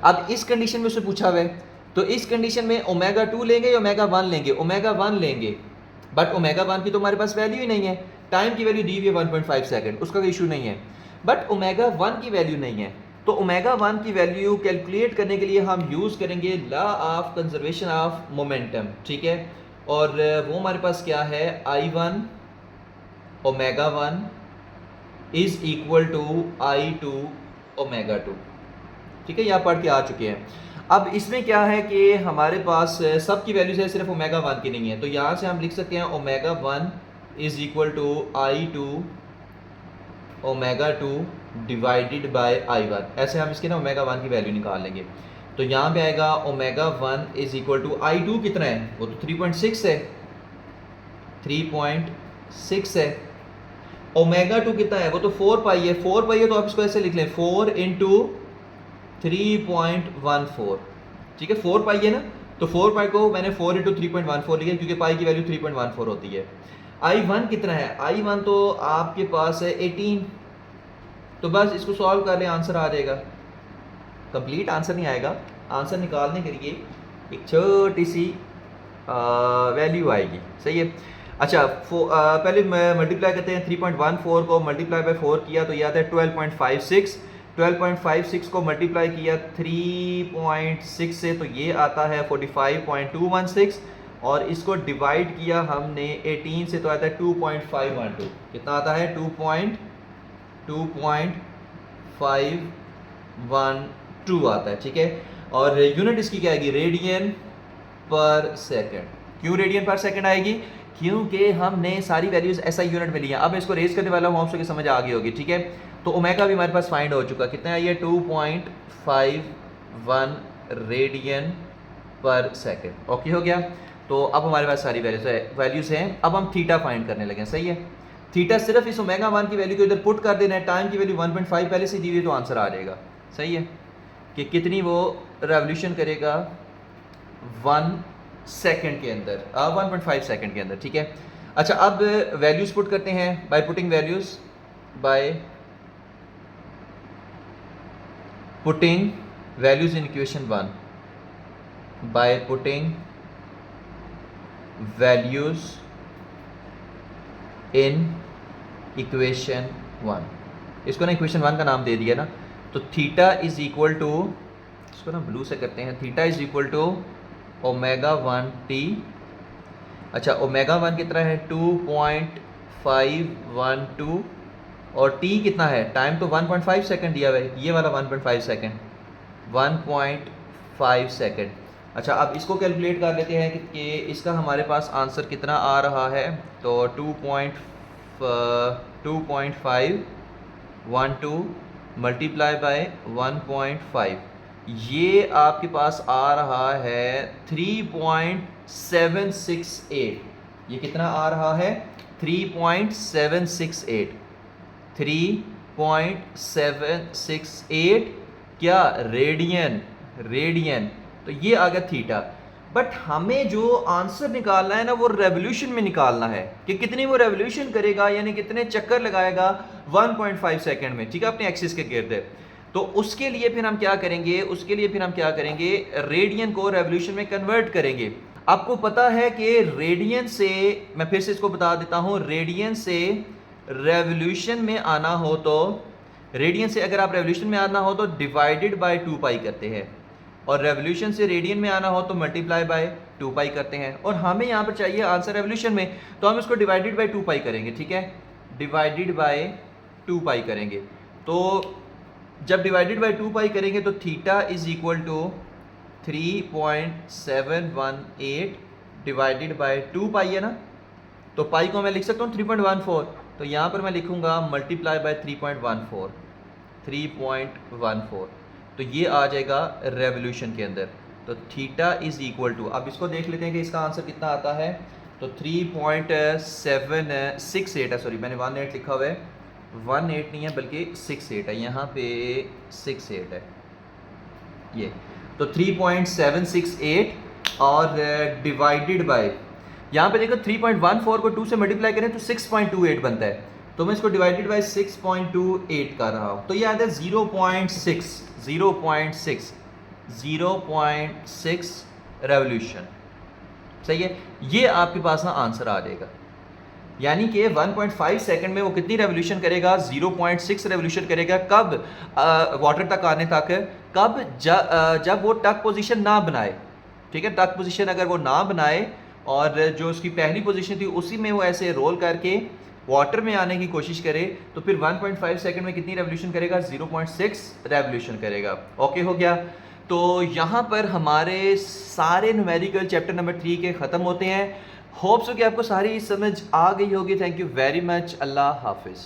अब इस कंडीशन में उससे पूछा हुआ है, तो इस कंडीशन में ओमेगा 2 लेंगे या ओमेगा 1 लेंगे, ओमेगा 1 लेंगे। बट ओमेगा 1 की तो हमारे पास वैल्यू ही नहीं है, टाइम की वैल्यू दी हुई है 1.5 सेकंड, उसका कोई इशू नहीं है। बट ओमेगा 1 की वैल्यू नहीं है, तो ओमेगा 1 की वैल्यू कैलकुलेट करने के लिए हम यूज़ करेंगे law of conservation of momentum, ठीक है। और वो हमारे पास क्या है, I1 omega 1 is equal to I2 omega 2, ठीक है। यहाँ पढ़ के आ चुके हैं। अब इसमें क्या है कि हमारे पास सब की वैल्यूज है, सिर्फ ओमेगा 1 की नहीं है। तो यहाँ से हम लिख सकते हैं omega 1 is equal to I2 omega 2 divided by I1। ऐसे हम इसके ना ओमेगा 1 की वैल्यू निकाल लेंगे। तो यहाँ पे आएगा omega 1 is equal to I2 कितना है, वो तो 3.6 है, 3.6 है। ओमेगा 2 कितना है, वो तो 4 पाई है, 4 पाई है, तो आप इसको ऐसे लिख लें 4 इंटू 3.14, ठीक है। 4 पाई है ना, तो 4 पाई को मैंने 4 इंटू 3.14 लिया, क्योंकि पाई की वैल्यू 3.14 होती है। I1 कितना है, I1 तो आपके पास है 18, तो बस इसको सॉल्व कर लें, आंसर आ जाएगा। कंप्लीट आंसर नहीं आएगा, आंसर निकालने के लिए एक छोटी सी वैल्यू आएगी, सही है। अच्छा पहले मल्टीप्लाई करते हैं, 3.14 को मल्टीप्लाई बाय 4 किया तो ये आता है 12.56, 12.56 को मल्टीप्लाई किया 3.6 से तो ये आता है 45.216, और इसको डिवाइड किया हमने 18 से तो आता है 2.512। कितना आता है, 2.512 आता है, ठीक है। और यूनिट इसकी क्या आएगी, रेडियन पर सेकंड। क्यों रेडियन पर सेकंड आएगी, क्योंकि हमने सारी वैल्यूज ऐसा यूनिट में लिया। अब मैं इसको रेज करने वाला हूँ, आपको समझ आ गई होगी, ठीक है। तो ओमेगा भी हमारे पास फाइंड हो चुका, कितना है ये 2.51 रेडियन पर सेकंड। ओके हो गया। तो अब हमारे पास सारी वैल्यूज हैं। अब हम थीटा फाइंड करने लगे, सही है। थीटा सिर्फ इस ओमेगा 1 की वैल्यू को इधर पुट कर देना है, टाइम की वैल्यू 1.5 पहले से दी हुई, तो आंसर आ जाएगा, सही है। कि कितनी वो रेवोल्यूशन करेगा 1 सेकंड के अंदर, 1.5 सेकंड के अंदर, ठीक है। अच्छा अब वैल्यूज पुट करते हैं by putting values, by putting values in equation 1, by putting values in equation 1। इसको ना इक्वेशन 1 का नाम दे दिया ना, तो थीटा इज इक्वल टू, इसको ना ब्लू से करते हैं, theta is equal to omega 1 t. अच्छा ओमेगा 1 कितना है 2.512, और टी कितना है, टाइम तो 1.5 सेकंड दिया हुआ है, ये वाला 1.5 सेकंड, 1.5 सेकंड। अच्छा अब इसको कैलकुलेट कर लेते हैं कि इसका हमारे पास आंसर कितना आ रहा है। तो 2.512 मल्टीप्लाई बाय 1.5, ये आपके पास आ रहा है 3.768। ये कितना आ रहा है 3.768, 3.768 क्या, रेडियन। तो ये आ गया थीटा। बट हमें जो आंसर निकालना है ना, वो रेवोल्यूशन में निकालना है कि कितनी वो रेवोल्यूशन करेगा, यानी कितने चक्कर लगाएगा 1.5 सेकंड में, ठीक है, अपने एक्सिस के गिर्द। तो उसके लिए फिर हम क्या करेंगे, रेडियन को रेवोल्यूशन में कन्वर्ट करेंगे। आपको पता है कि रेडियन से, मैं फिर से इसको बता देता हूं, रेडियन से रेवोल्यूशन में आना हो तो, रेडियन से अगर आप रेवोल्यूशन में आना हो तो डिवाइडेड बाय 2 पाई करते हैं, और रेवोल्यूशन से रेडियन में आना हो तो मल्टीप्लाई बाय 2 पाई करते हैं। और हमें यहाँ पर चाहिए आंसर रेवोल्यूशन में, तो हम इसको डिवाइडेड बाय 2 पाई करेंगे, ठीक है। डिवाइडेड बाय 2 पाई करेंगे। तो जब डिवाइडेड बाय 2 पाई करेंगे तो theta is equal to 3.718 divided by 2 pi है ना, तो पाई को मैं लिख सकता हूँ 3.14, तो यहाँ पर मैं लिखूँगा मल्टीप्लाई बाय 3.14, तो ये आ जाएगा रेवोल्यूशन के अंदर। तो थीटा इज इक्वल टू, अब इसको देख लेते हैं कि इसका आंसर कितना आता है। तो 3.768 है, सॉरी मैंने 18 लिखा हुआ है, 18 नहीं है बल्कि 68 है, यहाँ पे 68 है ये। तो 3.768 और डिवाइडेड बाय, यहाँ पे देखो 3.14 को 2 से मल्टीप्लाई करें तो 6.28 बनता है, तो मैं इसको डिवाइडेड बाय 6.28 कर रहा हूँ, तो ये आता है 0.6 रेवोल्यूशन। सही है, ये आपके पास ना आंसर आ जाएगा। यानी कि 1.5 सेकंड में वो कितनी रेवोल्यूशन करेगा, 0.6 रेवोल्यूशन करेगा। कब? वाटर तक आने तक। कब? जब वो टक पोजीशन ना बनाए, ठीक है, टक पोजीशन अगर वो ना बनाए और जो उसकी पहली पोजीशन थी उसी में वो ऐसे रोल करके वाटर में आने की कोशिश करे, तो फिर 1.5 सेकंड में कितनी रेवोल्यूशन करेगा, 0.6 रेवोल्यूशन करेगा। ओके हो गया। तो यहाँ पर हमारे सारे न्यूमेरिकल चैप्टर नंबर 3 के ख़त्म होते हैं। होप्स हो कि आपको सारी समझ आ गई होगी। Thank you very much. अल्लाह हाफिज़।